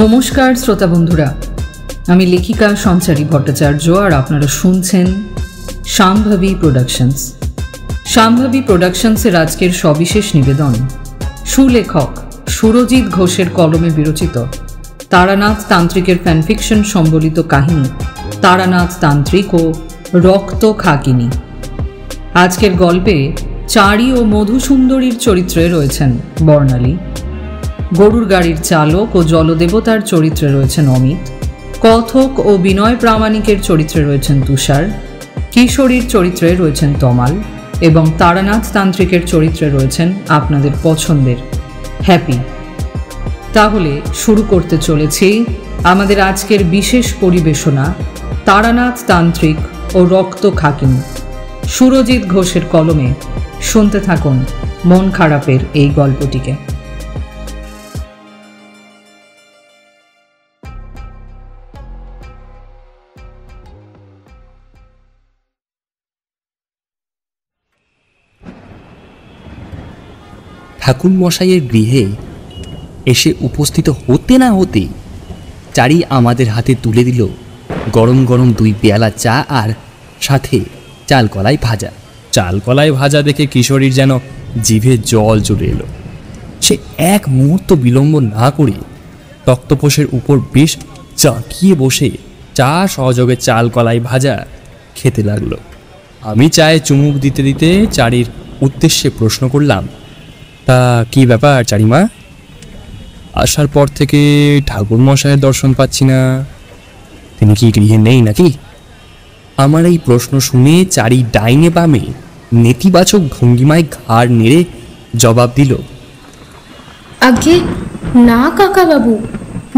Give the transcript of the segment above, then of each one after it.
নমস্কার শ্রোতা বন্ধুরা, আমি লেখিকা সঞ্চারী ভট্টাচার্য আর আপনারা শুনছেন শাম্ভবী প্রোডাকশনস। শাম্ভবী প্রোডাকশনসের আজকের সবিশেষ নিবেদন সুলেখক সুরজিৎ ঘোষের কলমে বিরচিত তারানাথ তান্ত্রিকের ফ্যানফিকশন সম্বলিত কাহিনী তারানাথ তান্ত্রিক ও রক্ত খাকিনী। আজকের গল্পে চারি ও মধুসুন্দরীর চরিত্রে রয়েছেন বর্ণালী, গরুর গাড়ির চালক ও জলদেবতার চরিত্রে রয়েছেন অমিত, কথক ও বিনয় প্রামাণিকের চরিত্রে রয়েছেন তুষার, কিশোরীর চরিত্রে রয়েছেন তমাল এবং তারানাথ তান্ত্রিকের চরিত্রে রয়েছেন আপনাদের পছন্দের হ্যাপি। তাহলে শুরু করতে চলেছি আমাদের আজকের বিশেষ পরিবেশনা তারানাথ তান্ত্রিক ও রক্ত খাকিনী। সুরজিৎ ঘোষের কলমে শুনতে থাকুন মন খারাপের এই গল্পটিকে। ঠাকুর মশাইয়ের গৃহে এসে উপস্থিত হতে না হতে চারি আমাদের হাতে তুলে দিল গরম গরম 2 পেয়ালা চা আর সাথে চাল কলাই ভাজা। চাল কলাই ভাজা দেখে কিশোরীর যেন জিভে জল চলে এলো। সে এক মুহূর্ত বিলম্ব না করে তক্তপোষের উপর বেশ চাকিয়ে বসে চা সহযোগে চাল কলাই ভাজা খেতে লাগলো। আমি চায়ে চুমুক দিতে দিতে চারির উদ্দেশ্যে প্রশ্ন করলাম, তা কি ব্যাপার চারিমা? আসার পর থেকে ঠাকুর মশাইয়ের দর্শন পাচ্ছি না, তিনি কি গৃহে নেই নাকি? আমার এই প্রশ্ন শুনে চারি ডাইনে বামে নেতিবাচক ভঙ্গিমায় ঘাড় নেড়ে জবাব দিল, আগে না কাকাবাবু,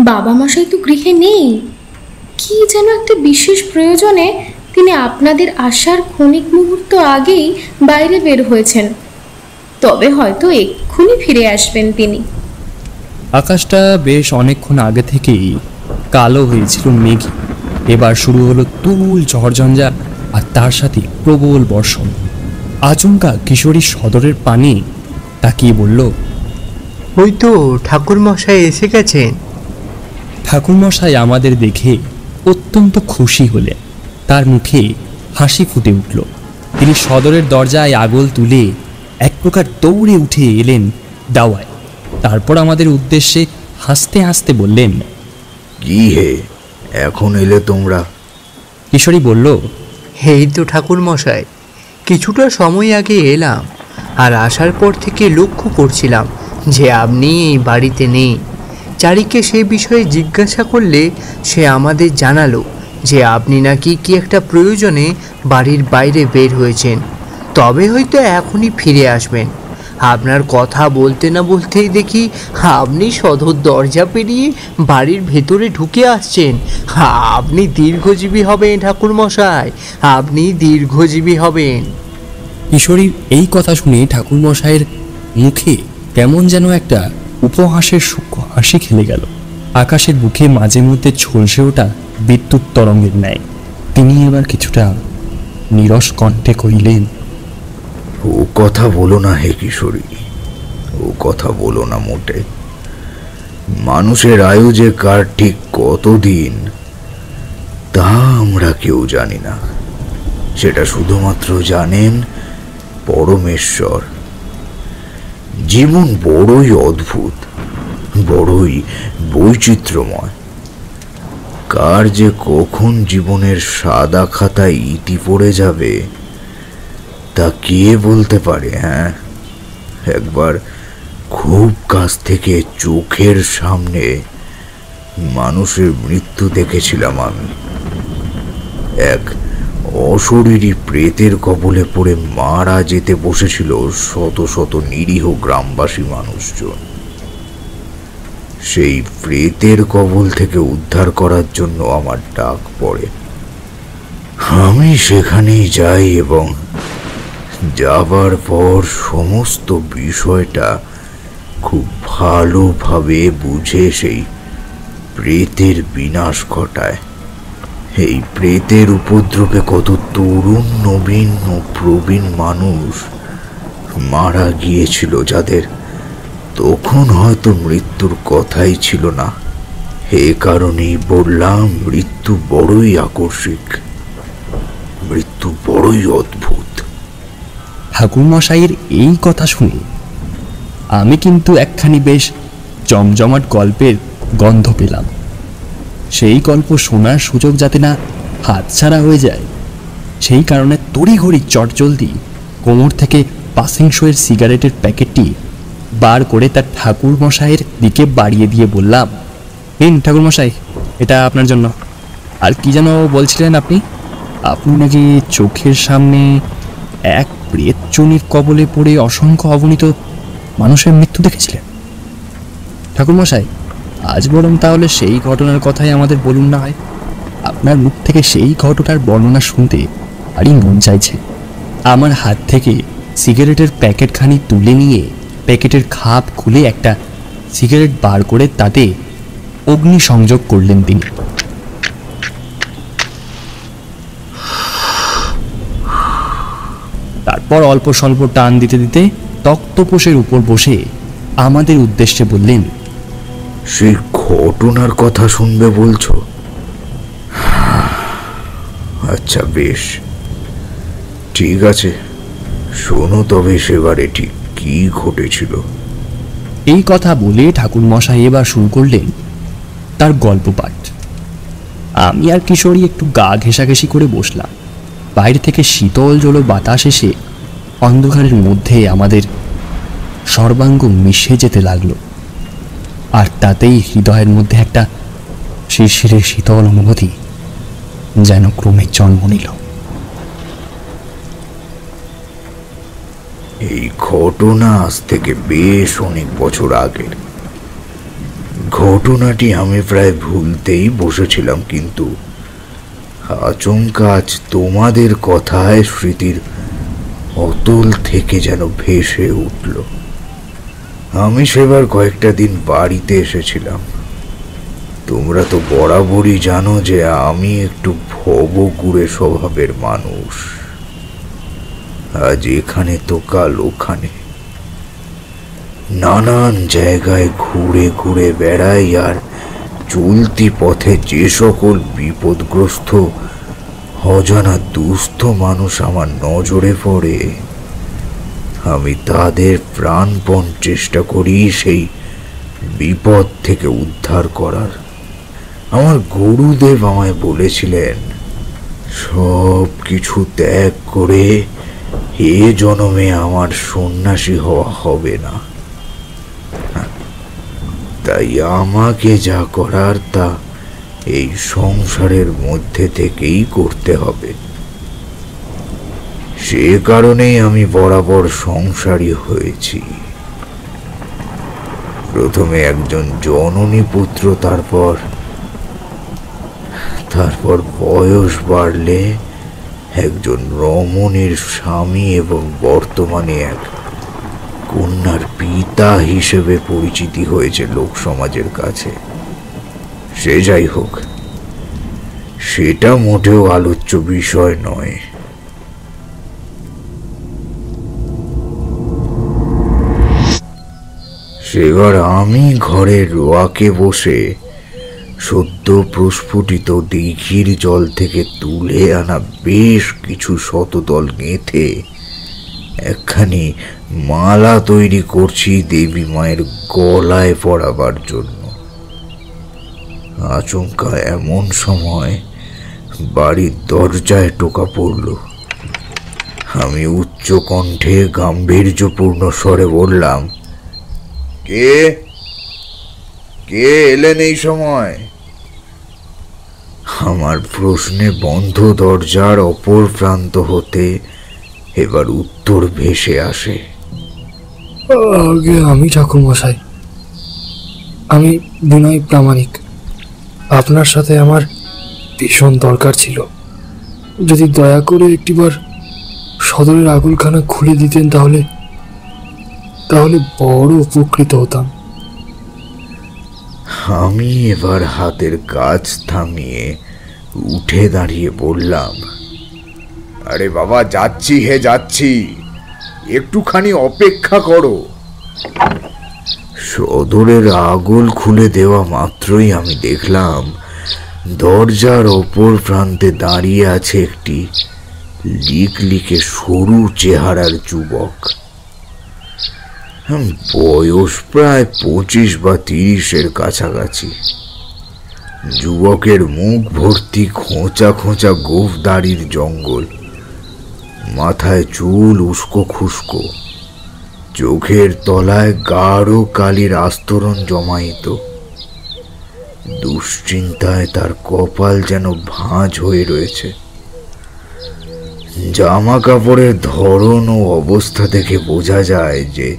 বাবা মশাই তো গৃহে নেই। কি যেন একটা বিশেষ প্রয়োজনে তিনি আপনাদের আসার ক্ষণিক মুহূর্ত আগেই বাইরে বের হয়েছেন, তবে হয়তো এক্ষুনি ফিরে আসবেন তিনি। আকাশটা বেশ অনেকক্ষণ আগে থেকেই কালো হয়েছিল মেঘে। এবার শুরু হলো তুমুল ঝড়ঝঞ্ঝা আর তার সাথে প্রবল বর্ষণ। আচমকা কিশোরী সদরের পানে তাকিয়ে বলল, ওই তো ঠাকুরমশাই এসে গেছেন। ঠাকুরমশাই আমাদের দেখে অত্যন্ত খুশি হলেন, তার মুখে হাসি ফুটে উঠল। তিনি সদরের দরজায় আগল তুলে এক প্রকার দৌড়ে উঠে এলেন দাওয়ায়। তারপর আমাদের উদ্দেশ্যে হাসতে হাসতে বললেন, কি হে, এখন এলে তোমরা? কিশোরী বলল, এই তো ঠাকুরমশাই, কিছুটা সময় আগে এলাম, আর আসার পর থেকে লক্ষ্য করছিলাম যে আপনি এই বাড়িতে নেই। চারিকে সে বিষয়ে জিজ্ঞাসা করলে সে আমাদের জানালো যে আপনি নাকি কি একটা প্রয়োজনে বাড়ির বাইরে বের হয়েছেন, তবে হয়তো এখনই ফিরে আসবেন। আপনার কথা বলতে না বলতেই দেখি আপনি সদর দরজা পেরিয়ে বাড়ির ভেতরে ঢুকে আসছেন। আপনি দীর্ঘজীবী হবেন ঠাকুরমশাই, আপনি দীর্ঘজীবী হবেন। কিশোরীর এই কথা শুনে ঠাকুরমশাইয়ের মুখে কেমন যেন একটা উপহাসের সূক্ষ্ম হাসি খেলে গেল। আকাশের বুকে মাঝে মধ্যে ঝলসে ওঠা বিদ্যুৎ তরঙ্গের ন্যায় তিনি এবার কিছুটা নীরস কণ্ঠে কহিলেন, ও কথা বলো না হে কিশোরী, ও কথা বলো না মোটে। মানুষের আয়ু যে কার ঠিক কতদিন তা আমরা কেউ জানি না, সেটা শুধুমাত্র জানেন পরমেশ্বর। জীবন বড়ই অদ্ভুত, বড়ই বৈচিত্র্যময়। কার যে কখন জীবনের সাদা খাতায় ইতি পড়ে যাবে তা কে বলতে পারে? হ্যাঁ, একবার খুব কাছ থেকে চোখের সামনে মানুষের মৃত্যু দেখেছিলাম আমি। এক অশরীরী প্রেতের কবলে পড়ে মারা যেতে বসেছিল শত শত নিরীহ গ্রামবাসী মানুষজন। সেই প্রেতের কবল থেকে উদ্ধার করার জন্য আমার ডাক পড়ে। আমি সেখানেই যাই এবং যাবার পর সমস্ত বিষয়টা খুব ভালোভাবে বুঝে সেই প্রেতের বিনাশ ঘটায়। এই প্রেতের উপদ্রবে কত তরুণ, নবীন ও প্রবীণ মানুষ মারা গিয়েছিল, যাদের তখন হয়তো মৃত্যুর কথাই ছিল না। এ কারণেই বললাম, মৃত্যু বড়ই আকস্মিক, মৃত্যু বড়ই অদ্ভুত। ঠাকুরমশাইয়ের এই কথা শুনে আমি কিন্তু একখানি বেশ জমজমাট গল্পের গন্ধ পেলাম। সেই গল্প শোনার সুযোগ যাতে না হাতছাড়া হয়ে যায়, সেই কারণে তড়িঘড়ি চটজলদি কোমর থেকে পাসিং শোয়ের সিগারেটের প্যাকেটটি বার করে তার ঠাকুরমশাইয়ের দিকে বাড়িয়ে দিয়ে বললাম, নিন ঠাকুরমশাই, এটা আপনার জন্য। আর কি যেন বলছিলেন আপনি? আপনি নাকি চোখের সামনে এক প্রেতচুনির কবলে পড়ে অসংখ্য অগণিত মানুষের মৃত্যু দেখেছিলেন। ঠাকুরমশাই, আজ বরং তাহলে সেই ঘটনার কথাই আমাদের বলুন না হয়। আপনার মুখ থেকে সেই ঘটনার বর্ণনা শুনতে আরই মন চাইছে। আমার হাত থেকে সিগারেটের প্যাকেটখানি তুলে নিয়ে প্যাকেটের খাপ খুলে একটা সিগারেট বার করে তাতে অগ্নি সংযোগ করলেন তিনি। তারপর অল্প স্বল্প টান দিতে দিতে তক্তপোষের উপর বসে আমাদের উদ্দেশ্যে বললেন, সেই ঘটনার কথা শুনবে বলছো? আচ্ছা বেশ, ঠিক আছে, শোনো তবে সেবারে ঠিক কি ঘটেছিল। এই কথা বলে ঠাকুরমশাই এবার শুরু করলেন তার গল্প পাঠ। আমি আর কিশোরী একটু গা ঘেঁষাঘেঁষি করে বসলাম। বাইরে থেকে শীতল জল বাতাস এসে অন্ধকারের মধ্যে আমাদের সর্বাঙ্গ মিশে যেতে লাগলো, আর তাতেই হৃদয়ের মধ্যে একটা শিরশিরে শীতল অনুভূতি যেন ক্রমে জন্ম নিল। এই ঘটনা আজ থেকে বেশ অনেক বছর আগের। ঘটনাটি আমি প্রায় ভুলতেই বসেছিলাম, কিন্তু আচমকা আজ তোমাদের কথায় স্মৃতির অতল থেকে যেন ভেসে উঠল। আমি সেবার কয়েকটা দিন বাড়িতে এসেছিলাম। তোমরা তো বরাবরই জানো যে আমি একটু ভবঘুরে স্বভাবের মানুষ। আজ এখানে তো কাল ওখানে, নানান জায়গায় ঘুরে ঘুরে বেড়াই, আর চলতি পথে যে সকল বিপদগ্রস্ত অজানা দুস্থ মানুষ আমার নজরে পড়ে, আমি তাদের প্রাণপণ চেষ্টা করি সেই বিপদ থেকে উদ্ধার করার। আমার গুরুদেব আমায় বলেছিলেন, সব কিছু ত্যাগ করে এ জন্মে আমার সন্ন্যাসী হওয়া হবে না, তাই আমাকে যা করার তা এই সংসারের মধ্যে থেকেই করতে হবে। সে কারণেই আমি বরাবর সংসারী হয়েছি। প্রথমে একজন জননী পুত্র, তারপর বয়স বাড়লে একজন রমণীর স্বামী, এবং বর্তমানে এক কন্যার পিতা হিসেবে পরিচিতি হয়েছে লোক সমাজের কাছে। সে যাই হোক, সেটা মোটেও আলোচ্য বিষয় নয়। সেবার আমি ঘরের রোয়াকে বসে সদ্য প্রস্ফুটিত দিঘির জল থেকে তুলে আনা বেশ কিছু শতদল গেঁথে একখানি মালা তৈরি করছি দেবী মায়ের গলায় পরাবার জন্য। আচমকা এমন সময় বাড়ির দরজায় টোকা পড়ল। আমি উচ্চ কণ্ঠে গাম্ভীর্যপূর্ণ স্বরে বললাম, কে কে এলেন এই সময়? আমার প্রশ্নে বন্ধ দরজার অপর প্রান্ত হতে এবার উত্তর ভেসে আসে, আগে আমি ঠাকুরমশাই, আমি বিনয় প্রামাণিক। আপনার সাথে আমার ভীষণ দরকার ছিল। যদি দয়া করে একটিবার সদরের আগুলখানা খুলে দিতেন তাহলে বড় উপকৃত হতাম। আমি এবার হাতের কাজ থামিয়ে উঠে দাঁড়িয়ে বললাম, আরে বাবা, যাচ্ছি যাচ্ছি, একটুখানি অপেক্ষা করো। সদরের আগল খুলে দেওয়া মাত্রই আমি দেখলাম দরজার অপর প্রান্তে দাঁড়িয়ে আছে একটি লিকলিকে সরু চেহারার যুবক। বয়স প্রায় 25 বা 30-এর কাছাকাছি। যুবকের মুখ ভর্তি খোঁচা খোঁচা গোঁফ দাড়ির জঙ্গল, মাথায় চুল উস্কো খুস্কো, চোখের তলায় গাঢ় কালির আস্তরণ জমায়িত। দুশ্চিন্তায় তার কপাল যেন ভাঁজ হয়ে রয়েছে। জামা কাপড়ের ধরন ও অবস্থা দেখে বোঝা যায় যে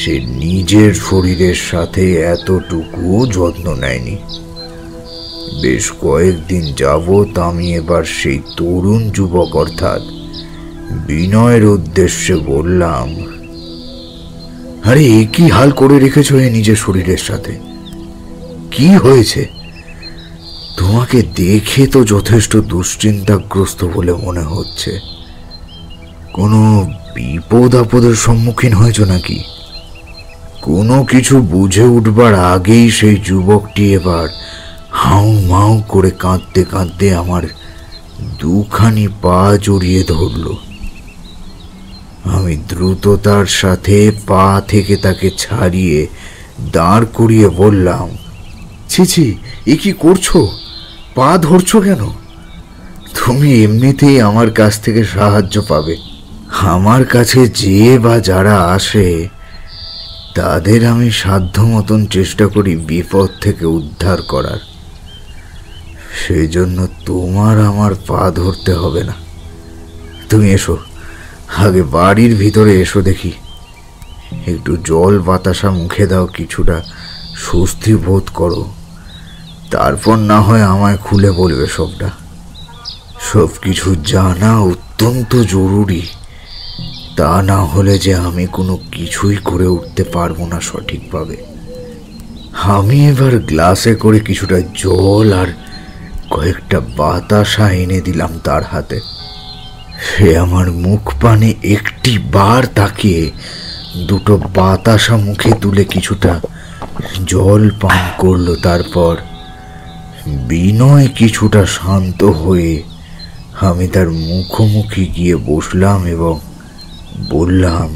সে নিজের শরীরের সাথে এতটুকুও যত্ন নেয়নি। বেশ কয়েকদিন যাবৎ আমি এবার সেই তরুণ যুবক অর্থাৎ বিনয়ের উদ্দেশ্যে বললাম, আরে এ কি হাল করে রেখেছ এ নিজের শরীরের সাথে? কি হয়েছে? তোমাকে দেখে তো যথেষ্ট দুশ্চিন্তাগ্রস্ত বলে মনে হচ্ছে। কোনো বিপদ আপদের সম্মুখীন হয়েছ নাকি? কোনো কিছু বুঝে উঠবার আগেই সেই যুবকটি এবার হাউ মাউ করে কাঁদতে কাঁদতে আমার দুখানি পা জড়িয়ে ধরল। আমি দ্রুততার সাথে পা থেকে তাকে ছাড়িয়ে দাঁড় করিয়ে বললাম, ছি ছি, এ কি করছো? পা ধরছো কেন? তুমি এমনিতেই আমার কাছ থেকে সাহায্য পাবে। আমার কাছে যে বা যারা আসে তাদের আমি সাধ্য মতন চেষ্টা করি বিপদ থেকে উদ্ধার করার। সেই জন্য তোমার আমার পা ধরতে হবে না। তুমি এসো, আগে বাড়ির ভিতরে এসো দেখি। একটু জল বাতাসা মুখে দাও, কিছুটা স্বস্তি বোধ করো। তারপর না হয় আমায় খুলে বলবে সবটা। সব কিছু জানা অত্যন্ত জরুরি। তা না হলে যে আমি কোনো কিছুই করে উঠতে পারবো না সঠিকভাবে। আমি এবার গ্লাসে করে কিছুটা জল আর কয়েকটা বাতাসা এনে দিলাম তার হাতে। সে আমার মুখ পানে একটি বার তাকিয়ে দুটো বাতাসা মুখে তুলে কিছুটা জল পান করলো। তারপর বিনয় কিছুটা শান্ত হয়ে আমি তার মুখোমুখি গিয়ে বসলাম এবং বললাম,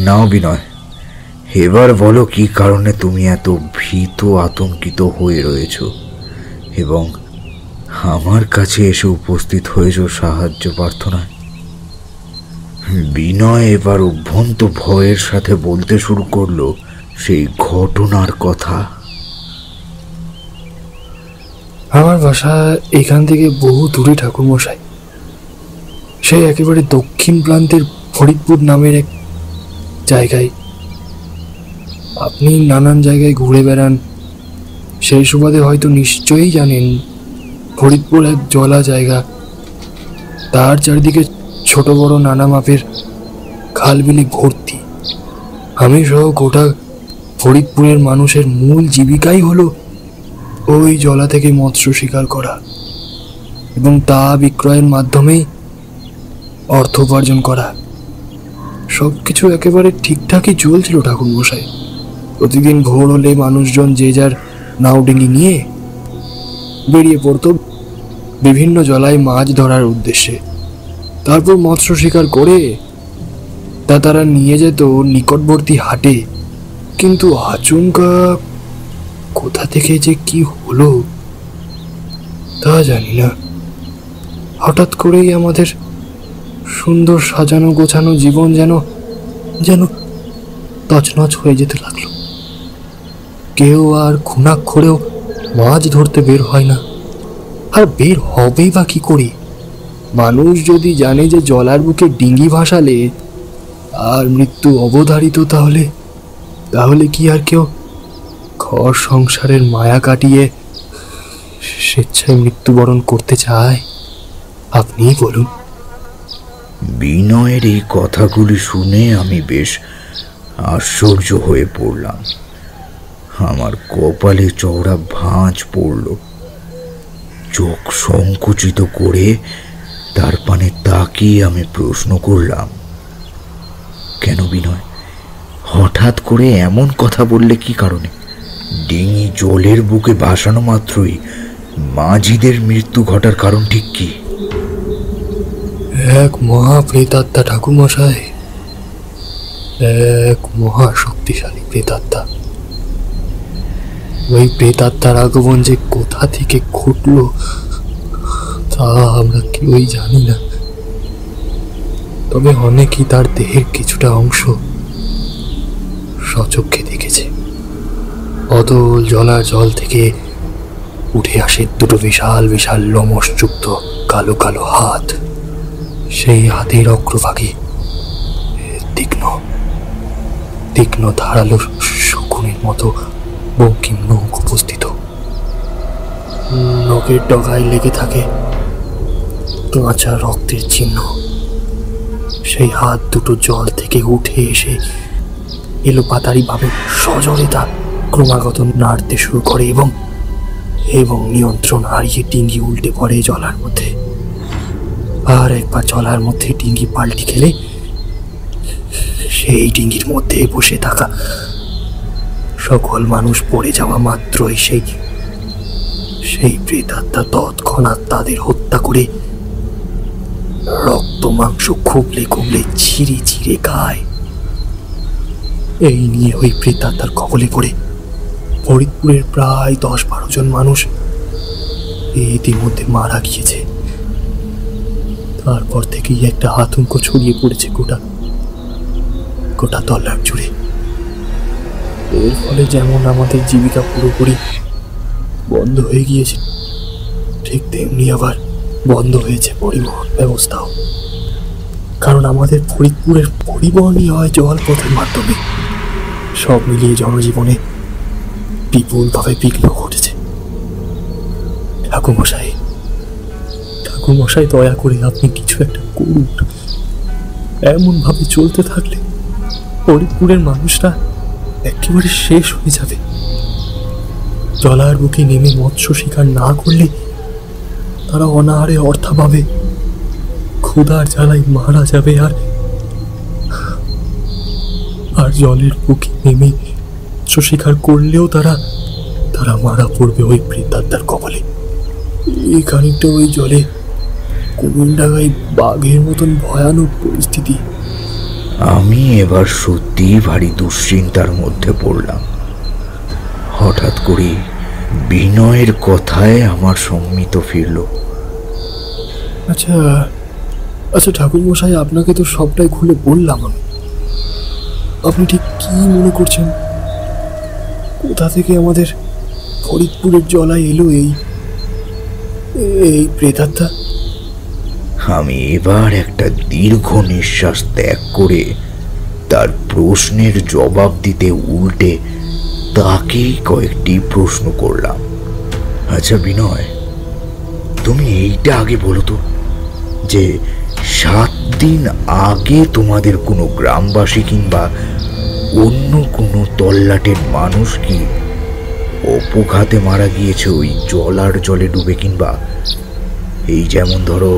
নাও বিনয়, এবার বলো কি কারণে তুমি এত ভীত আতঙ্কিত হয়ে রয়েছ এবং আমার কাছে এসে উপস্থিত হয়েছ সাহায্য প্রার্থনায়। বিনয় এবার অভ্যন্ত ভয়ের সাথে বলতে শুরু করলো সেই ঘটনার কথা। আমার বাসা এখান থেকে বহু দূরে ঠাকুরমশাই। সেই একেবারে দক্ষিণ প্রান্তের ফরিদপুর নামের এক জায়গায়। আপনি নানান জায়গায় ঘুরে বেড়ান, সেই সুবাদে হয়তো নিশ্চয়ই জানেন ফরিদপুর এক জলা জায়গা। তার চারিদিকে ছোট বড় নানা মাপের খালবিলি ভর্তি। আমি সহ গোটা ফরিদপুরের মানুষের মূল জীবিকাই হলো ওই জলা থেকে মৎস্য শিকার করা এবং তা বিক্রয়ের মাধ্যমেই অর্থ উপার্জন করা। সব কিছু একেবারে ঠিকঠাকই চলছিল ঠাকুরমশাই। প্রতিদিন ভোর হলে মানুষজন যে যার নাউডিঙ্গি নিয়ে বেরিয়ে পড়তো বিভিন্ন জলায় মাছ ধরার উদ্দেশ্যে। তারপর মৎস্য শিকার করে তা তারা নিয়ে যেত নিকটবর্তী হাটে। কিন্তু আচমকা কোথা থেকে যে কি হলো তা জানি না। হঠাৎ করেই আমাদের সুন্দর সাজানো গোছানো জীবন যেন যেন তছনছ হয়ে যেতে লাগলো। কেউ আর খুনাক্ষরেও মাছ ধরতে বের হয় না। আর বের হবেই বা কি করে? মানুষ যদি জানে যে জলার বুকে ডিঙ্গি ভাসালে আর মৃত্যু অবধারিত, তাহলে তাহলে কি আর কেউ ঘর সংসারের মায়া কাটিয়ে স্বেচ্ছায় মৃত্যুবরণ করতে চায়? আপনিই বলুন। বিনয়ের এই কথাগুলি শুনে আমি বেশ আশ্চর্য হয়ে পড়লাম। আমার কপালে চওড়া ভাঁজ পড়ল। চোখ সংকুচিত করে তার পানে তাকিয়ে আমি প্রশ্ন করলাম, কেন বিনয়, হঠাৎ করে এমন কথা বললে কি কারণে? ডিঙি জলের বুকে ভাসানো মাত্রই মাঝিদের মৃত্যু ঘটার কারণ ঠিক কি? এক মহা প্রেতাত্মা ঠাকুরমশাই, এক মহা শক্তিশালী প্রেতাত্মা। ওই প্রেতাত্মার আগমন যে কোথা থেকে ঘটলো তা আমরা কেউই জানি না, তবে অনেকেই তার দেহের কিছুটা অংশ সচক্ষে দেখেছে। অতল জলার জল থেকে উঠে আসে দুটো বিশাল বিশাল লোমশযুক্ত কালো কালো হাত। সেই হাতের অগ্রভাগে তীক্ষ্ণ তীক্ষ্ণ ধারালো শকুনের মতো বঙ্কিম নখ উপস্থিত। নখের ডগায় লেগে থাকে কাঁচা রক্তের চিহ্ন। সেই হাত দুটো জল থেকে উঠে এসে এলোপাতাড়ি ভাবে সজোরে তা ক্রমাগত নাড়তে শুরু করে এবং এবং নিয়ন্ত্রণ হারিয়ে ডিঙ্গি উল্টে পড়ে জলার মধ্যে। আর একবার জলার মধ্যে ডিঙ্গি পাল্টি খেলে সেই ডিঙ্গির মধ্যে বসে থাকা সকল মানুষ পড়ে যাওয়া মাত্রই সেই প্রেতাত্মা তৎক্ষণাৎ তাদের হত্যা করে রক্ত মাংস খুবলে খুবলে ছিঁড়ে ছিঁড়ে খায়। এই নিয়ে ওই প্রেতাত্মার কবলে পড়ে ফরিদপুরের প্রায় 10-12 জন মানুষ ইতিমধ্যে মারা গিয়েছে। তারপর থেকেই একটা আতঙ্ক ছড়িয়ে পড়েছে গোটা তল্লাট জুড়ে। এর ফলে যেমন আমাদের জীবিকা পুরোপুরি বন্ধ হয়ে গিয়েছে, ঠিক তেমনি আবার বন্ধ হয়েছে পরিবহন ব্যবস্থাও। কারণ আমাদের ফরিদপুরের পরিবহনই হয় জলপথের মাধ্যমে। সব মিলিয়ে জনজীবনে বিপুলভাবে বিঘ্ন ঘটেছে। ঠাকুরমশাই দয়া করে আপনি কিছু একটা করুন। এমন ভাবে চলতে থাকলে ফরিদপুরের মানুষরা একেবারে শেষ হয়ে যাবে। জলার বুকে নেমে মৎস্য শিকার না করলে তারা অনাহারে অর্থাভাবে ক্ষুধার জ্বালায় মারা যাবে। আর জলের বুকে নেমে মৎস্য শিকার করলেও তারা মারা পড়বে ওই প্রেতাত্মার কবলে। এই খানিকটা ওই জলে কুমিরডাঙ্গায় বাঘের মতন ভয়ানক পরিস্থিতি। আমি এবার সত্যি ভারী দুশ্চিন্তার মধ্যে পড়লাম। হঠাৎ করে বিনয়ের কথায় আমার সম্মিত ফিরল। আচ্ছা ঠাকুরমশাই, আপনাকে তো সবটাই খুলে বললাম আমি। আপনি ঠিক কি মনে করছেন? কোথা থেকে আমাদের ফরিদপুরের জলায় এলো এই প্রেতাত্মা? আমি এবার একটা দীর্ঘ নিঃশ্বাস ত্যাগ করে তার প্রশ্নের জবাব দিতে উল্টে তাকেই কয়েকটি প্রশ্ন করলাম। আচ্ছা বিনয়, তুমি এইটা আগে বলো তো যে 7 দিন আগে তোমাদের কোনো গ্রামবাসী কিংবা অন্য কোনো তল্লাটের মানুষ কি অপঘাতে মারা গিয়েছে ওই জলার জলে ডুবে, কিংবা এই যেমন ধরো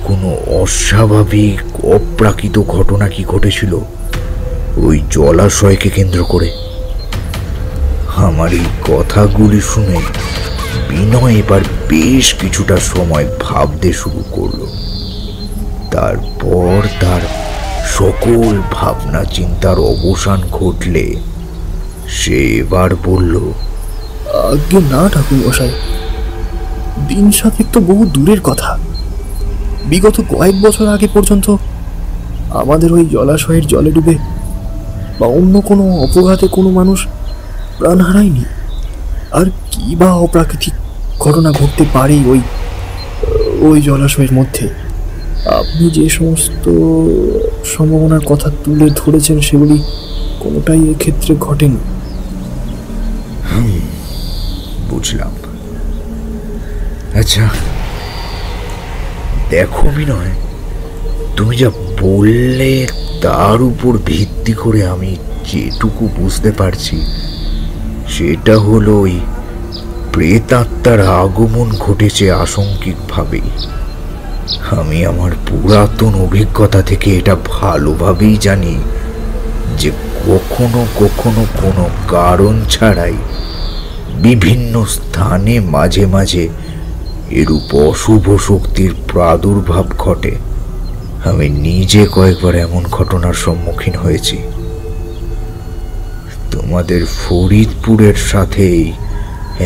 কোনো অস্বাভাবিক অপ্রাকৃত ঘটনা কি ঘটেছিল ওই জলাশয়কে কেন্দ্র করে? আমার এই কথাগুলি শুনে বিনয় এবার বেশ কিছুটা সময় ভাবতে শুরু করলো। তারপর তার সকল ভাবনা চিন্তার অবসান ঘটলে সে এবার বলল, আগে না ঠাকুরমশাই, দিন 7 তো বহু দূরের কথা। বিগত কয়েক বছর আগে পর্যন্ত আমাদের ওই জলাশয়ের জলে ডুবে বা অন্য কোনো অপঘাতে কোনো মানুষ প্রাণ হারায়নি। আর কি বা অপ্রাকৃতিক ঘটনা ঘটতে পারে ওই জলাশয়ের মধ্যে? আপনি যে সমস্ত সম্ভাবনার কথা তুলে ধরেছেন সেগুলি কোনোটাই এক্ষেত্রে ঘটেনি। বুঝলাম। আচ্ছা দেখো বিনয়, তুমি যা বললে তার উপর ভিত্তি করে আমি যেটুকু বুঝতে পারছি সেটা হলো ওই প্রেতাত্মার আগমন ঘটেছে আংশিকভাবেই। আমি আমার পুরাতন অভিজ্ঞতা থেকে এটা ভালোভাবেই জানি যে কখনো কখনো কোনো কারণ ছাড়াই বিভিন্ন স্থানে মাঝে মাঝে এরূপ অশুভ শক্তির প্রাদুর্ভাব ঘটে। আমি নিজে কয়েকবার এমন ঘটনার সম্মুখীন হয়েছি। তোমাদের ফরিদপুরের সাথেই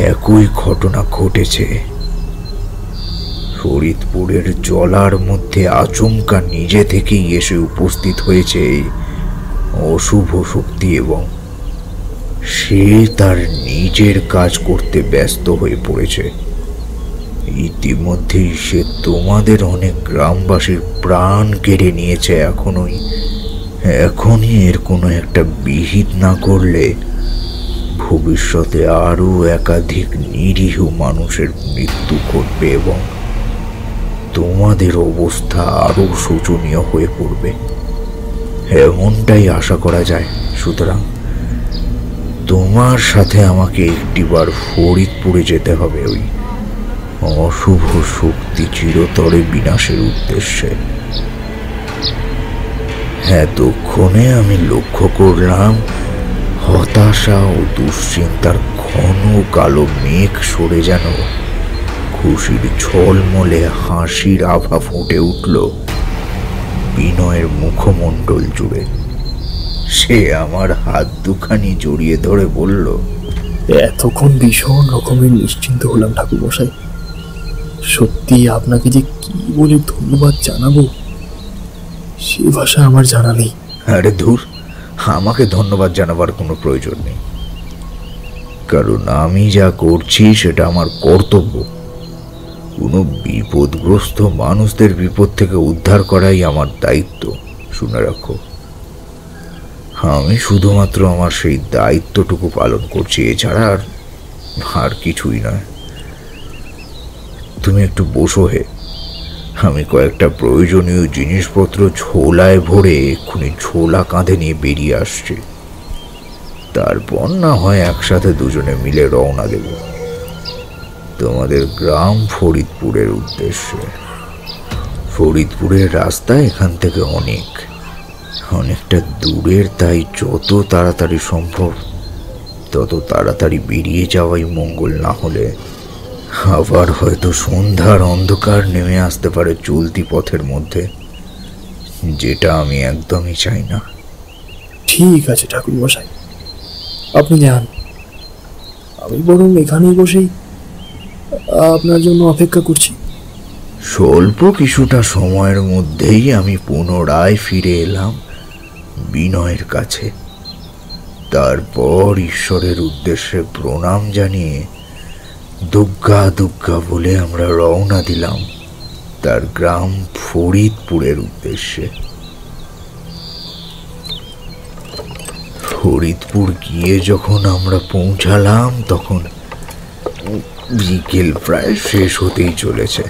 একই ঘটনা ঘটেছে। ফরিদপুরের জলার মধ্যে আচমকা নিজে থেকেই এসে উপস্থিত হয়েছে এই অশুভ শক্তি, এবং সে তার নিজের কাজ করতে ব্যস্ত হয়ে পড়েছে। ইতিমধ্যেই সে তোমাদের অনেক গ্রামবাসীর প্রাণ কেড়ে নিয়েছে। এখনই এর কোনো একটা বিহিত না করলে ভবিষ্যতে আরো একাধিক নিরীহ মানুষের মৃত্যু ঘটবে এবং তোমাদের অবস্থা আরো শোচনীয় হয়ে পড়বে, এমনটাই আশা করা যায়। সুতরাং তোমার সাথে আমাকে একটিবার ফরিদপুরে যেতে হবে, ওই অশুভ শক্তি চিরতরে বিনাশের উদ্দেশ্যে। এতক্ষণে আমি লক্ষ্য করলাম হতাশা ও দুশ্চিন্তার ঘন কালো মেঘ সরে যেন খুশির ঝলমলে হাসির আভা ফুটে উঠল বিনয়ের মুখমণ্ডল জুড়ে। সে আমার হাত দুখানি জড়িয়ে ধরে বলল, এতক্ষণ ভীষণ রকমের নিশ্চিন্ত হলাম ঠাকুরমশাই। সত্যি আপনাকে যে কি বলে ধন্যবাদ জানাবো সে ভাষা আমার জানা নেই। আরে ধুর, আমাকে ধন্যবাদ জানাবার কোনো প্রয়োজন নেই, কারণ আমি যা করছি সেটা আমার কর্তব্য। কোনো বিপদগ্রস্ত মানুষদের বিপদ থেকে উদ্ধার করাই আমার দায়িত্ব। শুনে রাখো, আমি শুধুমাত্র আমার সেই দায়িত্বটুকু পালন করছি, এছাড়া আর কিছুই নয়। তুমি একটু বসো হে, আমি কয়েকটা প্রয়োজনীয় জিনিসপত্র ঝোলায় ভরে এক্ষুনি ঝোলা কাঁধে নিয়ে বেরিয়ে আসছি। তারপর না হয় একসাথে দুজনে মিলে রওনা দেব তোমাদের গ্রাম ফরিদপুরের উদ্দেশ্যে। ফরিদপুরের রাস্তা এখান থেকে অনেকটা দূরের, তাই যত তাড়াতাড়ি সম্ভব তত তাড়াতাড়ি বেরিয়ে যাওয়াই মঙ্গল। না হলে আবার হয়তো সন্ধ্যার অন্ধকার নেমে আসতে পারে চলতি পথের মধ্যে, যেটা আমি একদমই চাই না। ঠিক আছে ঠাকুরমশাই, আপনি যান, আমি বরং এখানেই বসেই আপনার জন্য অপেক্ষা করছি। স্বল্প কিছুটা সময়ের মধ্যেই আমি পুনরায় ফিরে এলাম বিনয়ের কাছে। তারপর ঈশ্বরের উদ্দেশ্যে প্রণাম জানিয়ে দুগ্গা দুগ্গা বলে আমরা রওনা দিলাম তার গ্রাম ফরিদপুরের উদ্দেশ্যে। ফরিদপুর গিয়ে যখন আমরা পৌঁছালাম তখন বিকেল প্রায় শেষ হতেই চলেছে।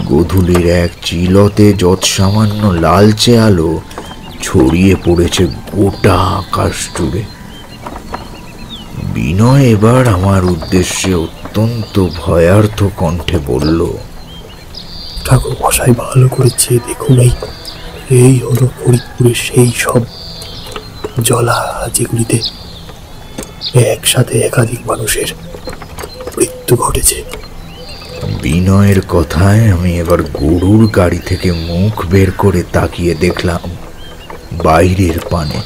গোধূলির এক চিলতে যৎসামান্য লালচে আলো ছড়িয়ে পড়েছে গোটা আকাশ জুড়ে। বিনয় এবার আমার উদ্দেশ্যে অত্যন্ত ভয়ার্থ কণ্ঠে বলল, ঠাকুরমশাই ভালো করে চেয়ে দেখুন, এই হলো ফরিদপুরের সেই সব জলা যেগুলিতে একসাথে একাধিক মানুষের মৃত্যু ঘটেছে। বিনয়ের কথায় আমি এবার গরুর গাড়ি থেকে মুখ বের করে তাকিয়ে দেখলাম বাইরের পানে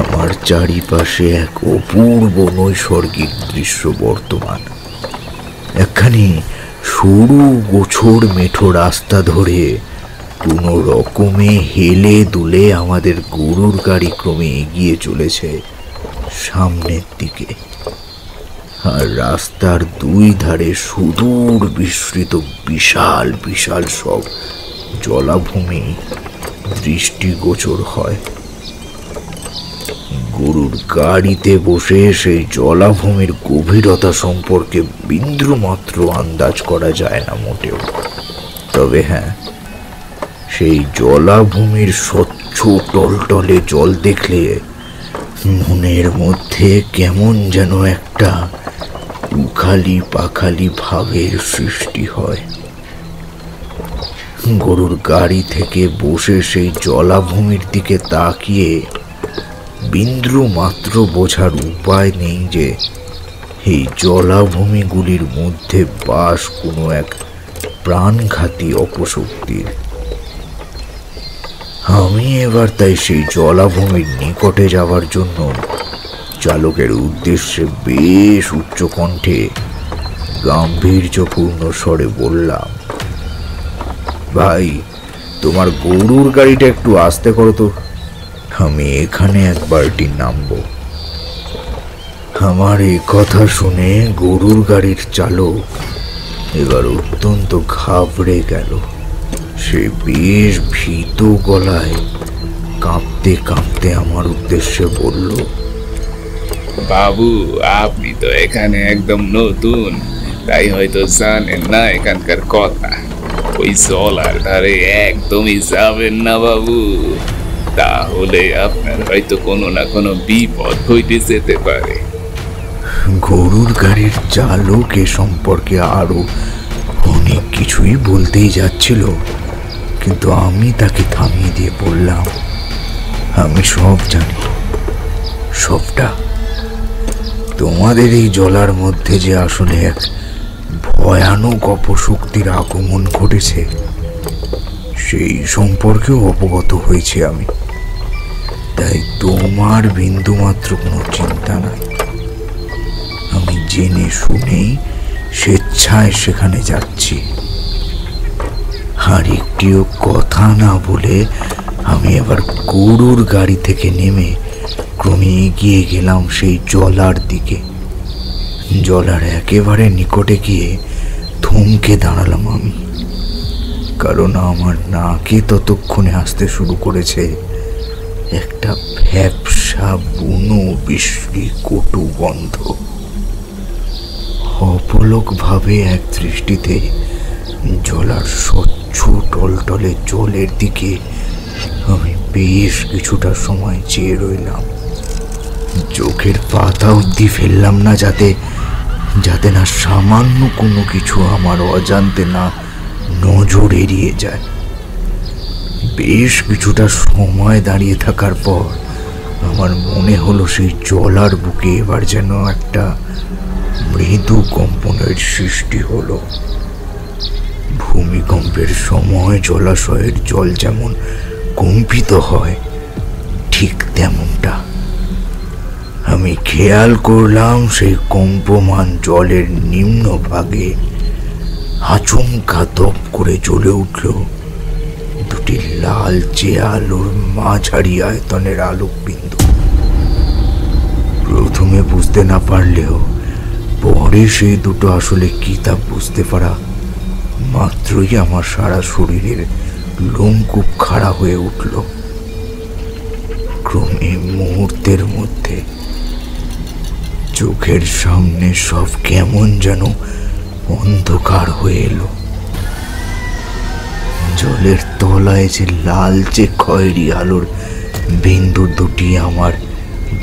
আমার চারিপাশে এক অপূর্ব নৈসর্গিক দৃশ্য বর্তমান। একখানি সরু গোছড় মেঠো রাস্তা ধরে কোনো রকমে হেলে দুলে আমাদের গরুর গাড়ি ক্রমে এগিয়ে চলেছে সামনের দিকে, আর রাস্তার দুই ধারে সুদূর বিস্তৃত বিশাল বিশাল সব জলাভূমি দৃষ্টিগোচর হয়। গরুর গাড়িতে বসে সেই জলাভূমির গভীরতা সম্পর্কে বিন্দুমাত্র আন্দাজ করা যায় না মোটেও। তবে হ্যাঁ, সেই জলাভূমির স্বচ্ছ টলটলে জল দেখলে মনের মধ্যে কেমন যেন একটা উখালি পাখালি ভাবের সৃষ্টি হয়। হুম, গরুর গাড়ি থেকে বসে সেই জলাভূমির দিকে তাকিয়ে বিন্দু মাত্র বোঝার উপায় নেই যে এই জলাভূমিগুলির মধ্যে বাস কোনো এক প্রাণঘাতী অপশক্তির। আমি এবার তাই সেই জলাভূমির নিকটে যাওয়ার জন্য চালকের উদ্দেশ্যে বেশ উচ্চকণ্ঠে গাম্ভীর্যপূর্ণ স্বরে বললাম, ভাই, তোমার গরুর গাড়িটা একটু আস্তে করো তো, আমি এখানে একবারটি নামবো। আমার এই কথা শুনে গরুর গাড়ির চালক এবার অত্যন্ত ঘাবড়ে গেল। সে বেশ ভীত গলায় কাঁপতে কাঁপতে আমার উদ্দেশ্যে বলল, বাবু, আপনি তো এখানে একদম নতুন, তাই হয়তো জানেন না এখানকার কথা। ওই জলার ধারে একদমই যাবেন না বাবু, তাহলে আপনার হয়তো কোনো না কোনো বিপদ হইতে যেতে পারে। গরুর গাড়ির চালক এ সম্পর্কে আরো অনেক কিছুই বলতেই যাচ্ছিল, কিন্তু আমি তাকে থামিয়ে দিয়ে বললাম, আমি সব জানি, সবটা। তোমাদের এই জলার মধ্যে যে আসলে এক ভয়ানক অপশক্তির আগমন ঘটেছে সেই সম্পর্কেও অবগত হয়েছি আমি। তাই তোমার বিন্দুমাত্র কোনো চিন্তা নাই। আমি জেনে শুনেই স্বেচ্ছায় সেখানে যাচ্ছি। আর একটিও কথা না বলে আমি এবার গরুর গাড়ি থেকে নেমে ক্রমে এগিয়ে গেলাম সেই জলার দিকে। জলার একেবারে নিকটে গিয়ে থমকে দাঁড়ালাম আমি, কারণ আমার নাকে ততক্ষণে আসতে শুরু করেছে একটা ভ্যাপসা বুনো বিশ্রী কটু গন্ধ। অপলকভাবে এক দৃষ্টিতে জলার স্বচ্ছ টলটলে জলের দিকে আমি বেশ কিছুটা সময় চেয়ে রইলাম। চোখের পাতা অবধি ফেললাম না, যাতে না সামান্য কোনো কিছু আমার অজান্তে না নজর এড়িয়ে যায়। বেশ কিছুটা সময় দাঁড়িয়ে থাকার পর আমার মনে হলো সেই জলার বুকে এবার যেন একটা মৃদু কম্পনের সৃষ্টি হলো। ভূমিকম্পের সময় জলাশয়ের জল যেমন কম্পিত হয়, ঠিক তেমনটা আমি খেয়াল করলাম। সেই কম্পমান জলের নিম্নভাগে আচমকা দপ করে জ্বলে উঠল দুটি লালচে আলোর মাঝারি আয়তনের আলোকবিন্দু। প্রথমে বুঝতে না পারলেও পরে সেই দুটো আসলে কি তা বুঝতে পারা মাত্রই আমার সারা শরীরের লোমকূপ খাড়া হয়ে উঠল। ক্রমে মুহূর্তের মধ্যে চোখের সামনে সব কেমন যেন অন্ধকার হয়ে এলো। জলের তলায় যে লালচে খয়েরি আলোর বিন্দু দুটি আমার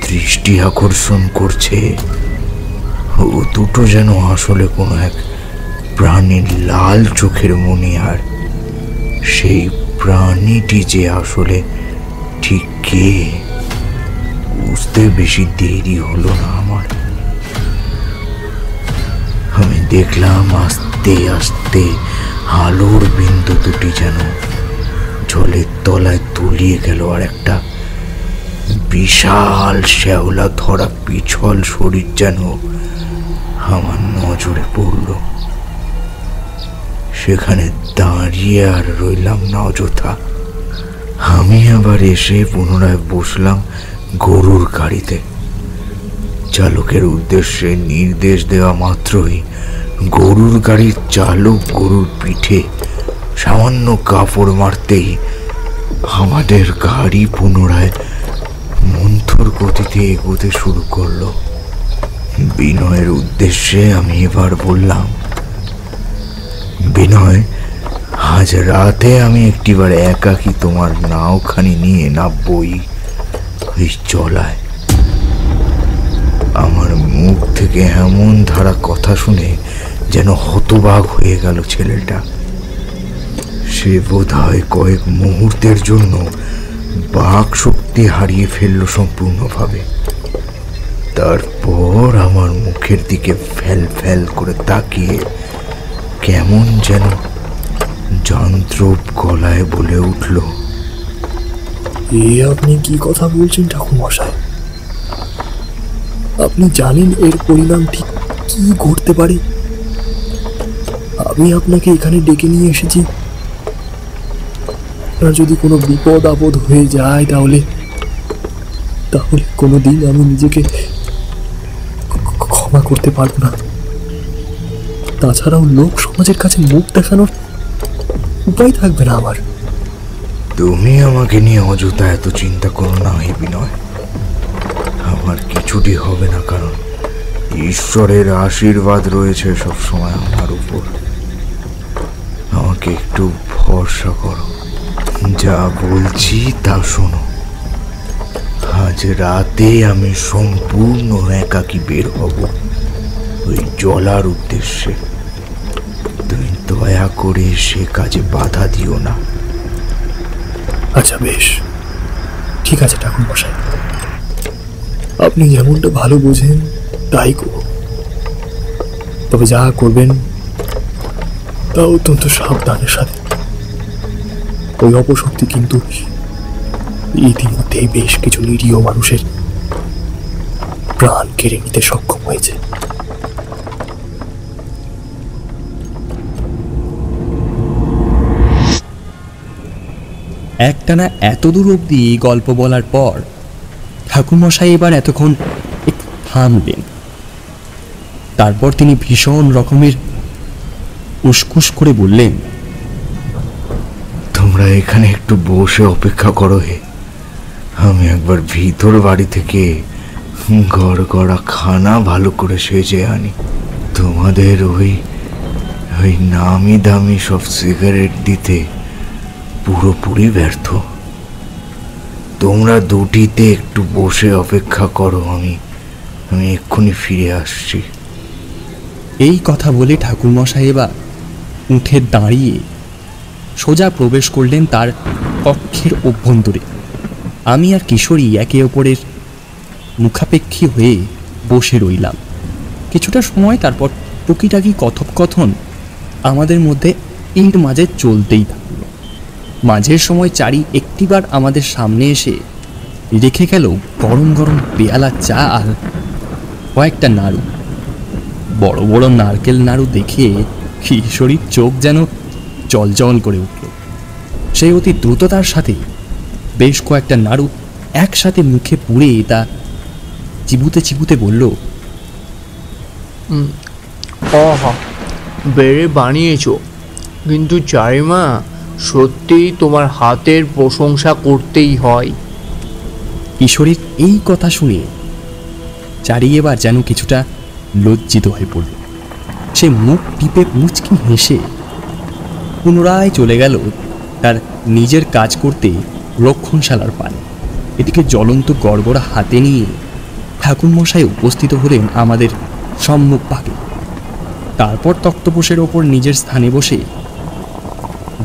দৃষ্টি আকর্ষণ করছে, ও দুটো যেন আসলে কোনো এক প্রাণীর লাল চোখের মনি। আর সেই প্রাণীটি যে আসলে ঠিক কে বুঝতে বেশি দেরি হলো না আমার। আমি দেখলাম আস্তে আস্তে আলোর বিন্দু দুটি যেন জলের তলায় তলিয়ে গেল, আর একটা বিশাল শ্যাওলা ধরা পিছল শরীর যেন আমার নজরে পড়ল। সেখানে দাঁড়িয়ে আর রইলাম না অযথা। আমি আবার এসে পুনরায় বসলাম গরুর গাড়িতে। চালকের উদ্দেশ্যে নির্দেশ দেওয়া মাত্রই গরুর গাড়ির চালক গরুর পিঠে সামান্য কাপড় মারতেই আমাদের গাড়ি পুনরায় মন্থর গতিতে এগোতে শুরু করলো। বিনয়ের উদ্দেশ্যে আমি এবার বললাম, বিনয়, আজ রাতে আমি একটিবার একাকী তোমার নাওখানি নিয়ে নামবই ওই জলায়। আমার মুখ থেকে এমন ধারা কথা শুনে যেন হতবাক হয়ে গেল ছেলেটা। সে বোধহয় কয়েক মুহূর্তের জন্য বাক শক্তি হারিয়ে ফেলল সম্পূর্ণভাবে। তারপর আমার মুখের দিকে ফ্যাল ফ্যাল করে তাকিয়ে কেমন যেন যন্ত্রপ গলায় বলে উঠল, আপনি কি কথা বলছেন ঠাকুরমশাই? আপনি জানেন এর পরিণাম ঠিক কি ঘটতে পারে? আমি আপনাকে এখানে ডেকে নিয়ে এসেছি, আপনার যদি কোনো বিপদ আপদ হয়ে যায় তাহলে কোনোদিন আমি নিজেকে ক্ষমা করতে পারবো না। তাছাড়াও লোক সমাজের কাছে মুখ দেখানোর উপায় থাকবে না আমার। তুমি আমাকে নিয়ে অযথা এত চিন্তা করো না হে বিনয়। আমার কিছুটি হবে না, কারণ ঈশ্বরের আশীর্বাদ রয়েছে সবসময় আমার উপর। আমাকে একটু ভরসা করো, যা বলছি তা শোনো। আজ রাতে আমি সম্পূর্ণ একাকী বের হব ওই জলার উদ্দেশ্যে। তুমি দয়া করে সে কাজে বাধা দিও না। আচ্ছা বেশ, ঠিক আছে ঠাকুরমশাই, আপনি যেমনটা ভালো বোঝেন তাই করব। তবে যা করবেন তা অত্যন্ত সাবধানের সাথে। ওই অপশক্তি কিন্তু ইতিমধ্যেই বেশ কিছু নিরীহ মানুষের প্রাণ কেড়ে নিতে সক্ষম হয়েছে। একটানা এত দূর অবধি গল্প বলার পর ঠাকুরমশাই এবার এতক্ষণ একটু থামলেন। তারপর তিনি ভীষণ রকমের উসকুস করে বললেন, তোমরা এখানে একটু বসে অপেক্ষা করো হে। আমি একবার ভিতর বাড়ি থেকে গড়গড়া খানা ভালো করে সেজে আনি। তোমাদের ওই নামি দামি সব সিগারেট দিতে পুরোপুরি ব্যর্থ। তোমরা দুটিতে একটু বসে অপেক্ষা করো, আমি এক্ষুনি ফিরে আসছি। এই কথা বলে ঠাকুরমশাই এবার উঠে দাঁড়িয়ে সোজা প্রবেশ করলেন তার কক্ষের অভ্যন্তরে। আমি আর কিশোরী একে অপরের মুখাপেক্ষী হয়ে বসে রইলাম কিছুটা সময়। তারপর টুকিটাকি কথোপকথন আমাদের মধ্যে এর মাঝে চলতেই থাকলো। মাঝের সময় চারি একটিবার আমাদের সামনে এসে রেখে গেল গরম গরম পেয়ালা চা আর কয়েকটা নাড়ু। বড় বড় নারকেল নাড়ু দেখে কিশোরীর চোখ যেন জলজল করে উঠল। সেই অতি দ্রুততার সাথে বেশ কয়েকটা নাড়ু একসাথে মুখে পুড়ে তা চিবুতে চিবুতে বলল, বেড়ে বানিয়েছো, কিন্তু চারিমা সত্যিই তোমার হাতের প্রশংসা করতেই হয়। কিশোরীর এই কথা শুনে চারি এবার যেন কিছুটা লজ্জিত হয়ে পড়ল। সে মুখ টিপে মুচকি হেসে পুনরায় চলে গেল তার নিজের কাজ করতে রক্ষণশালার পানে। এদিকে জ্বলন্ত গড়গড়া হাতে নিয়ে ঠাকুরমশাই উপস্থিত হলেন আমাদের সম্মুখ ভাগে। তারপর তক্তপোষের ওপর নিজের স্থানে বসে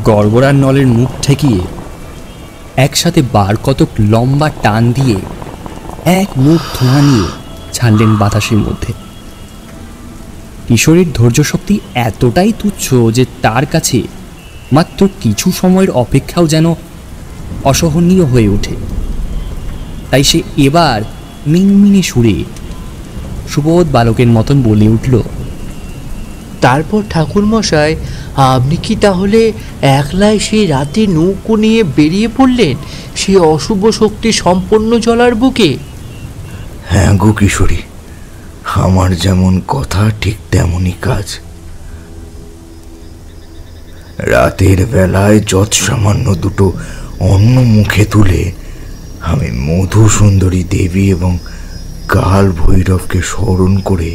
গড়গড়ার নলের মুখ ঠেকিয়ে একসাথে বার কতক লম্বা টান দিয়ে এক মুখ ধোঁয়া নিয়ে ছাড়লেন বাতাসের মধ্যে। কিশোরীর ধৈর্য শক্তি এতটাই তুচ্ছ যে তার কাছে মাত্র কিছু সময়ের অপেক্ষাও যেন অসহনীয় হয়ে ওঠে। তাই সে এবার মিনমিনে সুরে সুবোধ বালকের মতন বলে উঠল, তারপর ঠাকুরমশাই, আপনি কি তাহলে একলাই সেই রাতে নৌকো নিয়ে বেরিয়ে পড়লেন সে অশুভ শক্তি সম্পন্ন জলার বুকে? হ্যাঁ গো কিশোরী, আমার যেমন কথা ঠিক তেমনই কাজ। রাতের বেলায় যৎ সামান্য দুটো অন্ন মুখে তুলে আমি মধুসুন্দরী দেবী এবং কাল ভৈরবকে স্মরণ করে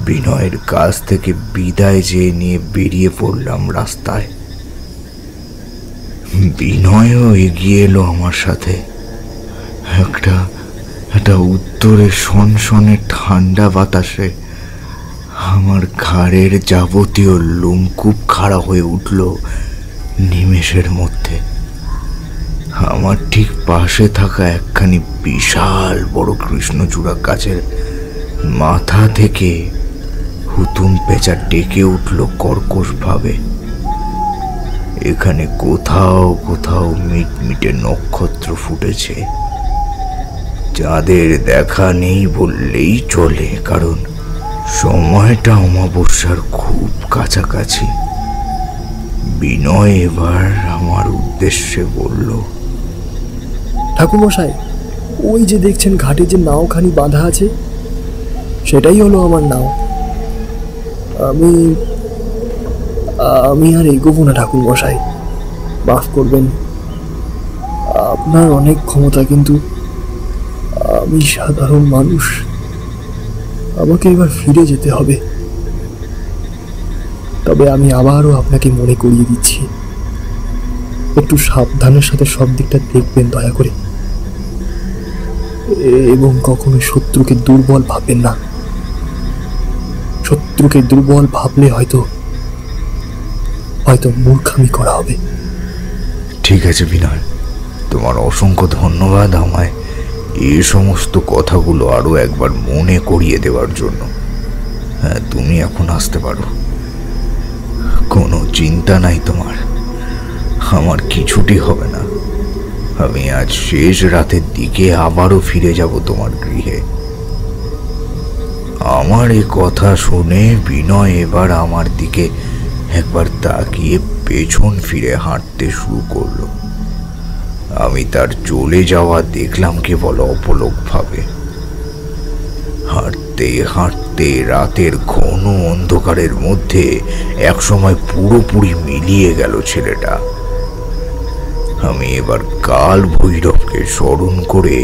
বিনয়ের কাছ থেকে বিদায় চেয়ে নিয়ে বেরিয়ে পড়লাম রাস্তায়। বিনয়ও এগিয়ে এলো আমার সাথে। একটা উত্তরে সনসনে ঠান্ডা বাতাসে আমার ঘাড়ের যাবতীয় লোমকূপ খাড়া হয়ে উঠল নিমেষের মধ্যে। আমার ঠিক পাশে থাকা একখানি বিশাল বড় কৃষ্ণচূড়া গাছের মাথা থেকে হুতুম পেঁচা ডেকে উঠল কর্কশ ভাবে। এখানে কোথাও কোথাও মিটমিটে নক্ষত্র ফুটেছে। যাদের দেখা নেই বললেই চলে, কারণ সময়টা অমাবস্যার খুব কাছাকাছি। বিনয় এবার আমার উদ্দেশ্যে বলল, ঠাকুরমশাই, ওই যে দেখছেন ঘাটে যে নাওখানি বাঁধা আছে, সেটাই হলো আমার নাও। আমি আমি আর এগোবো না ঠাকুরমশাই, মাফ করবেন। আপনার অনেক ক্ষমতা, কিন্তু আমি সাধারণ মানুষ। আমাকে এবার ফিরে যেতে হবে। তবে আমি আবারও আপনাকে মনে করিয়ে দিচ্ছি, একটু সাবধানের সাথে সব দিকটা দেখবেন দয়া করে, এবং কখনো শত্রুকে দুর্বল ভাববেন না। শত্রুকে দুর্বল ভাবলে হয়তো মূর্খামি করা হবে। ঠিক আছে বিনয়, তোমার অসংখ্য ধন্যবাদ আমায় এই সমস্ত কথাগুলো আরো একবার মনে করিয়ে দেওয়ার জন্য। হ্যাঁ, তুমি এখন আসতে পারো, কোনো চিন্তা নাই তোমার। আমার কিছুটি হবে না। আমি আজ শেষ রাতের দিকে আবারও ফিরে যাব তোমার গৃহে। আমার এই কথা শুনে বিনয় এবার আমার দিকে একবার তাকিয়ে পেছন ফিরে হাঁটতে শুরু করলো। আমি তার চলে যাওয়া দেখলাম কেবল অপলক ভাবে। হাঁটতে হাঁটতে রাতের ঘন অন্ধকারের মধ্যে একসময় পুরোপুরি মিলিয়ে গেল ছেলেটা। আমি এবার কাল ভৈরবকে স্মরণ করে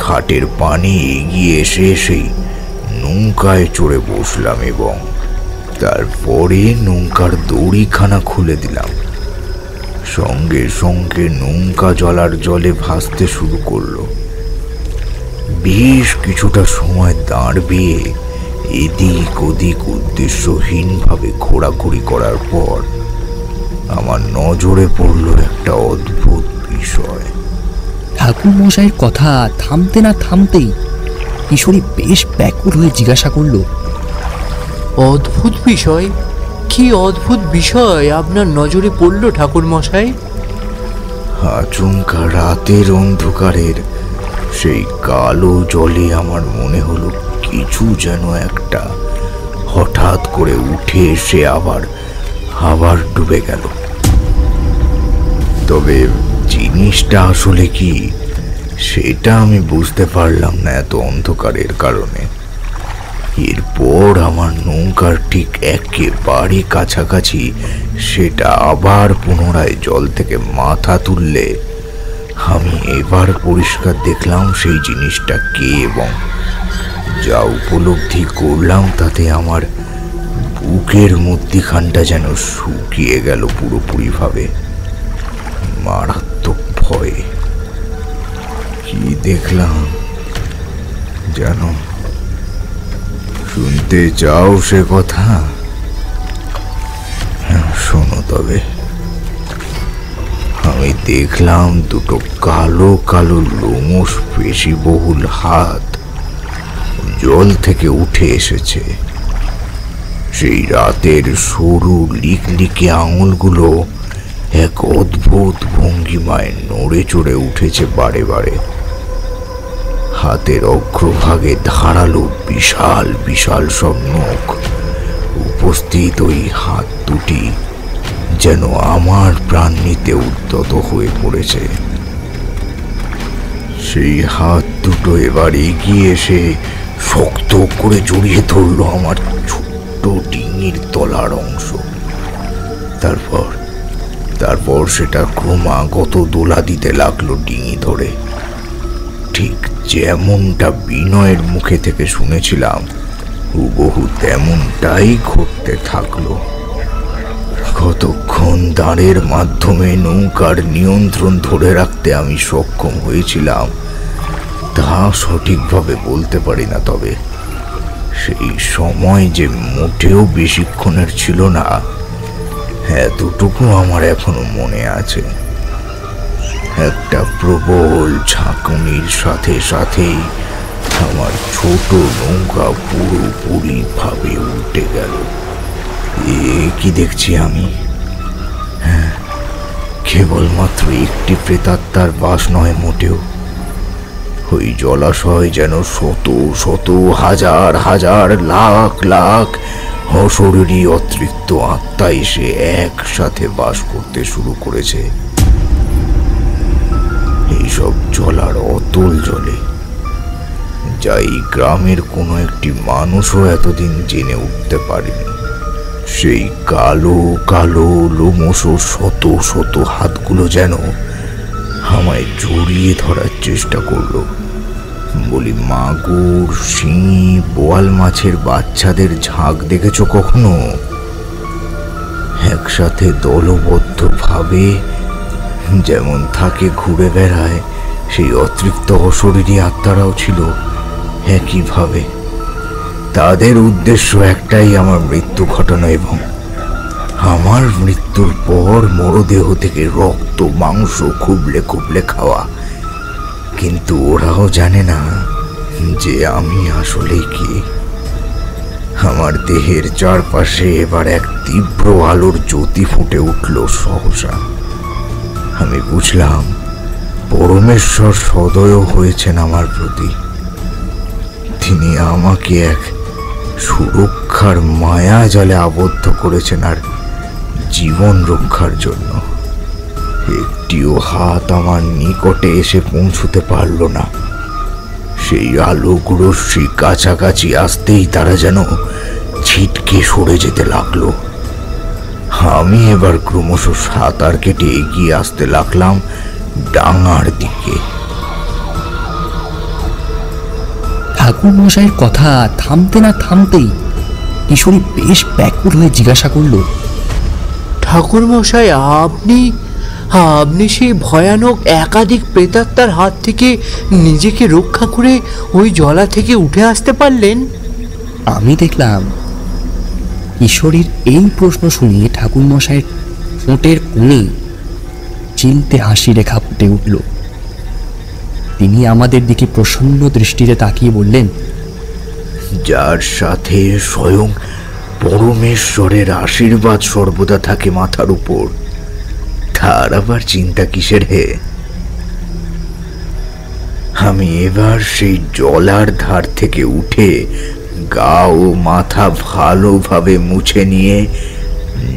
ঘাটের পানি এগিয়ে এসে সেই নৌকায় চড়ে বসলাম এবং তারপরে নৌকার দড়িখানা খুলে দিলাম। সঙ্গে সঙ্গে নৌকা জলার জলে ভাসতে শুরু করলো। বেশ কিছুটা সময় দাঁড় বেয়ে এদিক ওদিক উদ্দেশ্যহীনভাবে ঘোরাঘুরি করার পর আমার নজরে পড়ল একটা অদ্ভুত বিষয়। ঠাকুর মশাইয়ের কথা থামতে না থামতেই কিশোরী বেশ ব্যাকুল হয়ে জিজ্ঞাসা করল, অদ্ভুত বিষয়? কি অদ্ভুত বিষয় আপনার নজরে পড়ল ঠাকুর মশাই? আচমকা রাতের অন্ধকারের সেই কালো জলে আমার মনে হলো কিছু যেন একটা হঠাৎ করে উঠে এসে আবার ডুবে গেল। তবে জিনিসটা আসলে কি সেটা আমি বুঝতে পারলাম না এত অন্ধকারের কারণে। এরপর আমার নৌকার ঠিক একেবারে কাছাকাছি সেটা আবার পুনরায় জল থেকে মাথা তুললে আমি এবার পরিষ্কার দেখলাম সেই জিনিসটা কে, এবং যা উপলব্ধি করলাম তাতে আমার বুকের মধ্যিখানটা যেন শুকিয়ে গেল পুরোপুরিভাবে। মারাত্মক ভয়ে কি দেখলাম জানো? শুনতে চাও সে কথা? হ্যাঁ, শোনো তবে। আমি দেখলাম দুটো কালো কালো লোমশ পেশিবহুল হাত জল থেকে উঠে এসেছে। সেই রাতের সরু লিকলিকে আঙুলগুলো এক অদ্ভুত ভঙ্গিমায় নড়ে চড়ে উঠেছে বারে বারে। হাতের অগ্রভাগে ধারালো বিশাল বিশাল সব নখ। উপস্থিত ওই হাত দুটি যেন আমার প্রাণ নিতে উদ্যত হয়ে পড়েছে। সেই হাত দুটো এবার এগিয়ে এসে শক্ত করে জড়িয়ে ধরলো আমার ছোট্ট ডিঙির তলার অংশ। তারপর সেটা ক্রমাগত দোলা দিতে লাগলো ডিঙি ধরে। ঠিক যেমনটা বিনয়ের মুখে থেকে শুনেছিলাম হুবহু তেমনটাই ঘটতে থাকলো। কতক্ষণ দাঁড়ের মাধ্যমে নৌকার নিয়ন্ত্রণ ধরে রাখতে আমি সক্ষম হয়েছিলাম তা সঠিকভাবে বলতে পারি না, তবে সেই সময় যে মোটেও বেশিক্ষণের ছিল না এতটুকু আমার এখনো মনে আছে। একটা প্রবল ঝাঁকুনির সাথে সাথেই আমার ছোট নৌকা পুরোপুরি ভাবে উল্টে গেল। কি দেখছি আমি? হ্যাঁ, কেবলমাত্র একটি প্রেতাত্মার বাস নয় মোটেও। ওই জলাশয় যেন শত শত হাজার হাজার লাখ লাখ অশরীরী অতৃপ্ত আত্মা এসে একসাথে বাস করতে শুরু করেছে এইসব জলার অতল জলে, যা এই গ্রামের কোনো একটি মানুষও এতদিন জেনে উঠতে পারেনি। সেই কালো কালো লোমশ শত শত হাতগুলো যেন আমায় জড়িয়ে ধরার চেষ্টা করলো। বলি, মাগুর, শিঙি, বোয়াল মাছের বাচ্চাদের ঝাঁক দেখেছো কখনো? একসাথে দলবদ্ধ ভাবে যেমন থাকে ঘুরে বেড়ায়, সেই অতৃপ্ত অশরীরী আত্মারাও ছিল একইভাবে। তাদের উদ্দেশ্য একটাই, আমার মৃত্যু ঘটানো এবং আমার মৃত্যুর পর মরদেহ থেকে রক্ত মাংস খুবলে খুবলে খাওয়া। কিন্তু ওরাও জানে না যে আমি আসলে কি। আমার দেহের চারপাশে এবার এক তীব্র আলোর জ্যোতি ফুটে উঠল সহসা। আমি বুঝলাম পরমেশ্বর সদয় হয়েছেন আমার প্রতি। তিনি আমাকে এক সুরক্ষার মায়া জালে আবদ্ধ করেছেন, আর জীবন রক্ষার জন্য একটিও হাত আমার নিকটে এসে পৌঁছতে পারল না। সেই আলোক রশ্মি কাছাকাছি আসতেই তারা যেন ছিটকে সরে যেতে লাগলো। আমি এবার ক্রমশ সাঁতার কেটে এগিয়ে আসতে লাগলাম ডাঙার দিকে। ঠাকুর মশাইয়ের কথা থামতে না থামতেই কিশোরী বেশ ব্যাকুল হয়ে জিজ্ঞাসা করল, ঠাকুর মশাই, আপনি সেই ভয়ানক একাধিক প্রেতাত্মার হাত থেকে নিজেকে রক্ষা করে ওই জলা থেকে উঠে আসতে পারলেন? আমি দেখলাম কিশোরীর এই প্রশ্ন শুনিয়ে ঠাকুর মশাইয়ের ঠোঁটের কোণে চিলতে হাসি রেখা ফুটে উঠল। তিনি আমাদের দিকে প্রসন্ন দৃষ্টিতে তাকিয়ে বললেন, যার সাথে স্বয়ং পরমেশ্বরের আশীর্বাদ সর্বদা থাকে মাথার উপর, তার আবার চিন্তা কিসের হে? আমি এবার সেই জলার ধার থেকে উঠে গা ও মাথা ভালোভাবে মুছে নিয়ে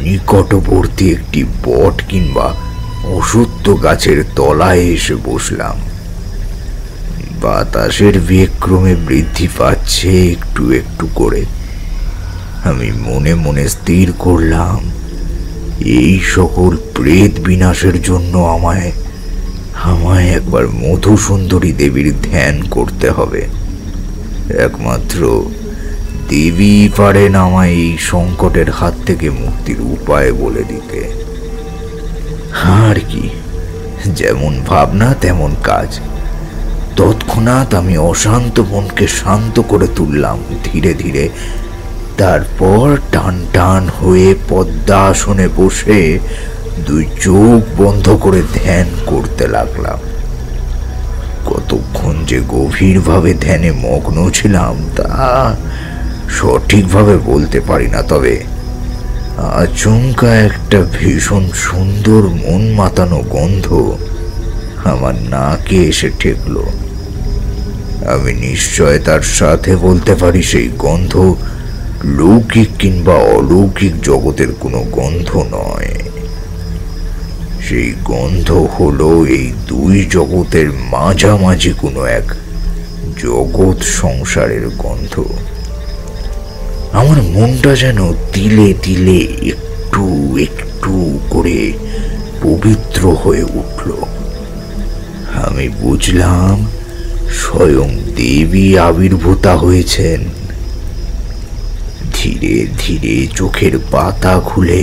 নিকটবর্তী একটি বট কিংবা অশ্বত্থ গাছের তলায় এসে বসলাম। বাতাসের বেগ ক্রমে বৃদ্ধি পাচ্ছে একটু একটু করে। আমি মনে মনে স্থির করলাম, এই সকল প্রেত বিনাশের জন্য আমায় একবার মধুসুন্দরী দেবীর ধ্যান করতে হবে। একমাত্র দেবী পারেন আমায় এই সংকটের হাত থেকে মুক্তির উপায় বলে দিতে। আর কি, যেমন ভাবনা তেমন কাজ। তৎক্ষণাৎ আমি অশান্ত মনকে শান্ত করে তুললাম ধীরে ধীরে। তারপর টান টান হয়ে পদ্মাসনে বসে দুই চোখ বন্ধ করে ধ্যান করতে লাগলাম। কতক্ষণ যে গভীরভাবে ধ্যানে মগ্ন ছিলাম তা সঠিকভাবে বলতে পারি না, তবে আচমকা একটা ভীষণ সুন্দর মন মাতানো গন্ধ আমার নাকে এসে ঠেকল। আমি নিশ্চয়তার সাথে বলতে পারি সেই গন্ধ লৌকিক কিংবা অলৌকিক জগতের কোনো গন্ধ নয়। সেই গন্ধ হলো এই দুই জগতের মাঝামাঝি কোনো এক জগৎ সংসারের গন্ধ। আমার মনটা যেন তিলে তিলে একটু একটু করে পবিত্র হয়ে উঠল। আমি বুঝলাম স্বয়ং দেবী আবির্ভূতা হয়েছেন। ধীরে ধীরে চোখের পাতা খুলে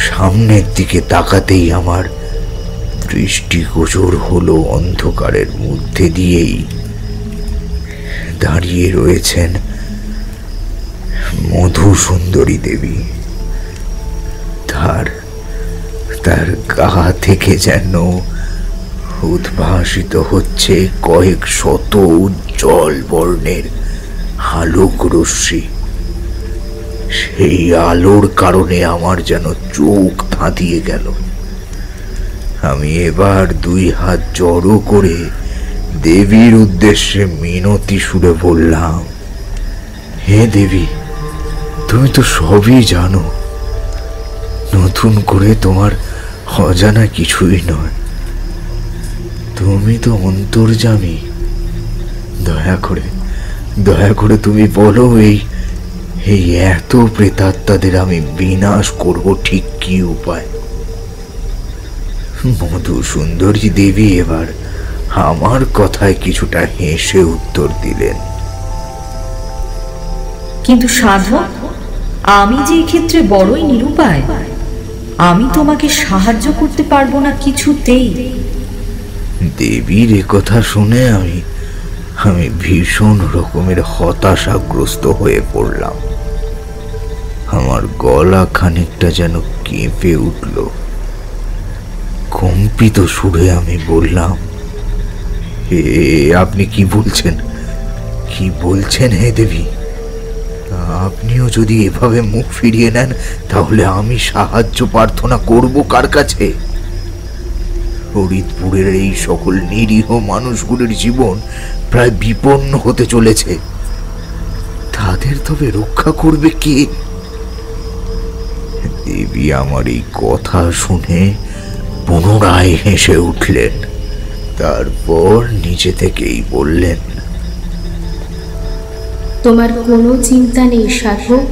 সামনের দিকে তাকাতেই আমার দৃষ্টিগোচর হলো অন্ধকারের মধ্যে দিয়েই দাঁড়িয়ে রয়েছেন মধুসুন্দরী দেবী। তার গা থেকে যেন উদ্ভাসিত হচ্ছে কয়েক শত উজ্জ্বল বর্ণের আলোক রশ্মি। সেই আলোর কারণে আমার যেন চোখ ধাঁধিয়ে গেল। আমি এবার দুই হাত জড়ো করে দেবীর উদ্দেশ্যে মিনতি সুরে বললাম, হে দেবী, তুমি তো সবই জানো, নতুন করে তোমার অজানা কিছুই নয়। তুমি তো অন্তর্যামী। দয়া করে তুমি বলো, এই এত প্রেতাত্মাদের আমি বিনাশ করব ঠিক কি উপায়? মধুসুন্দরী দেবী এবার আমার কথায় কিছুটা হেসে উত্তর দিলেন, কিন্তু সাধক, আমি যে ক্ষেত্রে বড়ই নিরুপায়, আমি তোমাকে সাহায্য করতে পারবো না কিছুতেই। দেবীর কথা শুনে আমি ভীষণ রকমের হতাশাগ্রস্ত হয়ে পড়লাম। আমার গলা খানিকটা যেন কেঁপে উঠল। কম্পিত সুরে আমি বললাম, আপনি কি বলছেন হে দেবী? আপনিও যদি এভাবে মুখ ফিরিয়ে নেন, তাহলে আমি সাহায্য প্রার্থনা করব কার কাছে? ফরিদপুরের এই সকল নিরীহ মানুষগুলির জীবন প্রায় বিপন্ন হতে চলেছে। তাদের তবে রক্ষা করবে কে? দেবী আমার এই কথা শুনে পুনরায় হেসে উঠলেন। তারপর নিচে থেকেই বললেন, তোমার কোনো চিন্তা নেই সাধক,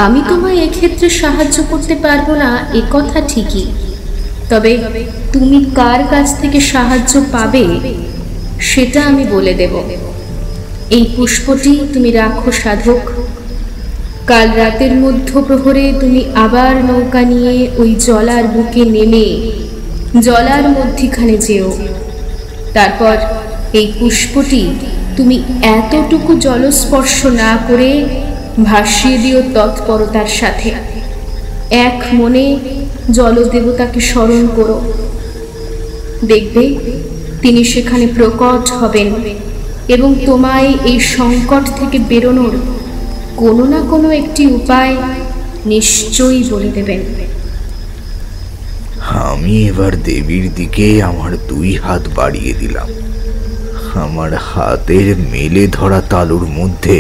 আমি তোমায় এক্ষেত্রে সাহায্য করতে পারবো না এ কথা ঠিকই, তবে তুমি কার কাছ থেকে সাহায্য পাবে সেটা আমি বলে দেব। এই পুষ্পটি তুমি রাখো সাধক। কাল রাতের মধ্য প্রহরে তুমি আবার নৌকা নিয়ে ওই জলার বুকে নেমে জলার মধ্যিখানে যেও। তারপর এই পুষ্পটি তুমি এতটুকু জলস্পর্শ না করে ভাসিয়ে দিও তৎপরতার সাথে। এক মনে জলদেবতাকে স্মরণ করো, দেখবে তিনি সেখানে প্রকট হবেন এবং তোমায় এই সংকট থেকে বেরোনোর কোনো না কোনো একটি উপায় নিশ্চয়ই বলে দেবেন। আমি এবার দেবীর দিকে আমার দুই হাত বাড়িয়ে দিলাম। আমার হাতের মেলে ধরা তালুর মধ্যে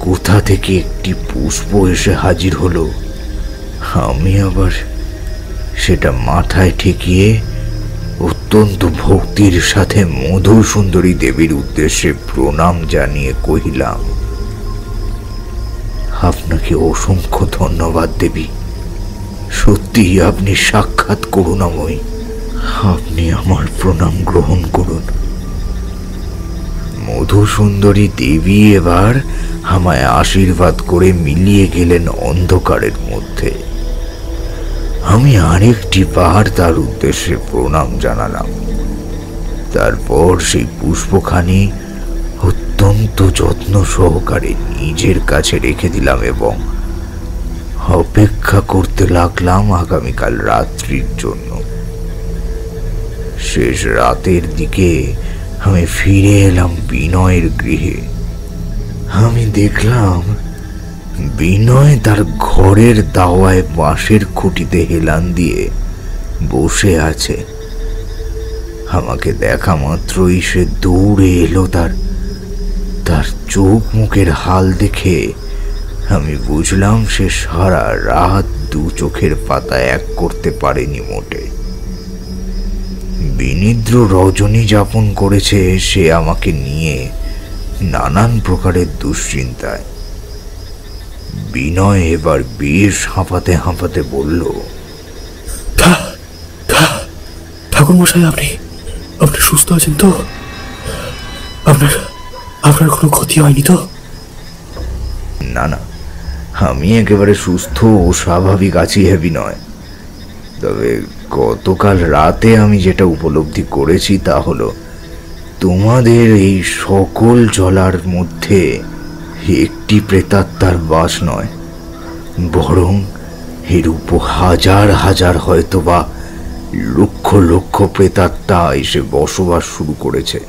কোথা থেকে একটি পুষ্প এসে হাজির হলো। আমি আবার সেটা মাথায় ঠেকিয়ে অত্যন্ত ভক্তির সাথে মধুসুন্দরী দেবীর উদ্দেশ্যে প্রণাম জানিয়ে কহিলাম, আপনাকে অসংখ্য ধন্যবাদ দেবী। সত্যি আপনি সাক্ষাৎ করুণাময়ী। আপনি আমার প্রণাম গ্রহণ করুন। মধুসুন্দরী দেবী এবার আমায় আশীর্বাদ করে মিলিয়ে গেলেন অন্ধকারের মধ্যে। আমি আরেকটি বার তার উদ্দেশ্যে প্রণাম জানালাম। তারপর সেই পুষ্পখানি অত্যন্ত যত্ন সহকারে নিজের কাছে রেখে দিলাম এবং অপেক্ষা করতে লাগলাম আগামীকাল রাত্রির জন্য। শেষ রাতের দিকে আমি ফিরে এলাম বিনয়ের গৃহে। আমি দেখলাম বিনয় তার ঘরের দাওয়ায় বাঁশের খুঁটিতে হেলান দিয়ে বসে আছে। আমাকে দেখা মাত্রই সে দৌড়ে এলো। তার চোখ মুখের হাল দেখে আমি বুঝলাম সে সারা রাত দু চোখের পাতা এক করতে পারেনি মোটে। বিনিদ্র রজনী যাপন করেছে সে আমাকে নিয়ে নানান প্রকারের দুশ্চিন্তায়। বিনয় এবার বেশ হাঁপাতে হাঁপাতে বলল, ঠাকুর মশাই, আপনি সুস্থ আছেন তো? আপনার কোনো ক্ষতি হয়নি তো? না, আমি একেবারে সুস্থ ও স্বাভাবিক আছি হে বিনয়। তবে গতকাল রাতে আমি যেটা উপলব্ধি করেছি তা হলো, তোমাদের এই সকল জলার মধ্যে একটি প্রেতাত্মার বাস নয়, বরং এর উপর হাজার হাজার হয়তো বা লক্ষ লক্ষ প্রেতাত্মা এসে বসবাস শুরু করেছে।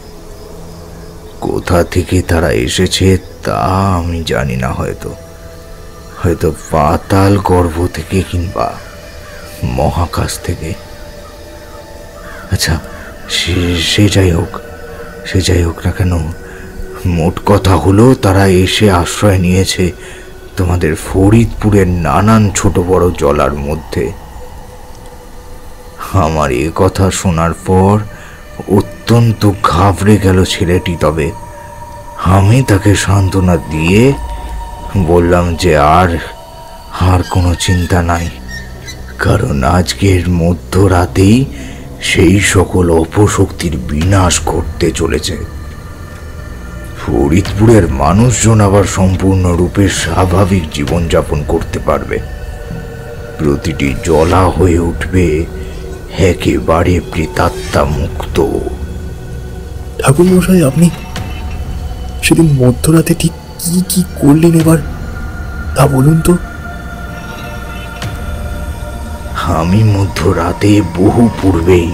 কোথা থেকে তারা এসেছে তা আমি জানি না, হয়তো হয়তো পাতাল গর্ভ থেকে কিংবা মহাকাশ থেকে। আচ্ছা, সে যাই হোক না কেন, মোট কথা হলো তারা এসে আশ্রয় নিয়েছে তোমাদের ফরিদপুরের নানান ছোট বড় জলার মধ্যে। আমার এ কথা শোনার পর অত্যন্ত ঘাবড়ে গেল ছেলেটি। তবে আমি তাকে সান্ত্বনা দিয়ে বললাম যে আর কোনো চিন্তা নাই, কারণ আজকের মধ্যরাতেই সেই সকল অপশক্তির বিনাশ ঘটতে চলেছে। ফরিদপুরের মানুষজন আবার সম্পূর্ণরূপে স্বাভাবিক জীবনযাপন করতে পারবে। প্রতিটি জলা হয়ে উঠবে একেবারে প্রেতাত্মা মুক্ত। ঠাকুরমশাই, আপনি সেদিন মধ্যরাতে ঠিক কি কি করলেন এবার তা বলুন তো। আমি মধ্যরাতে বহু পূর্বেই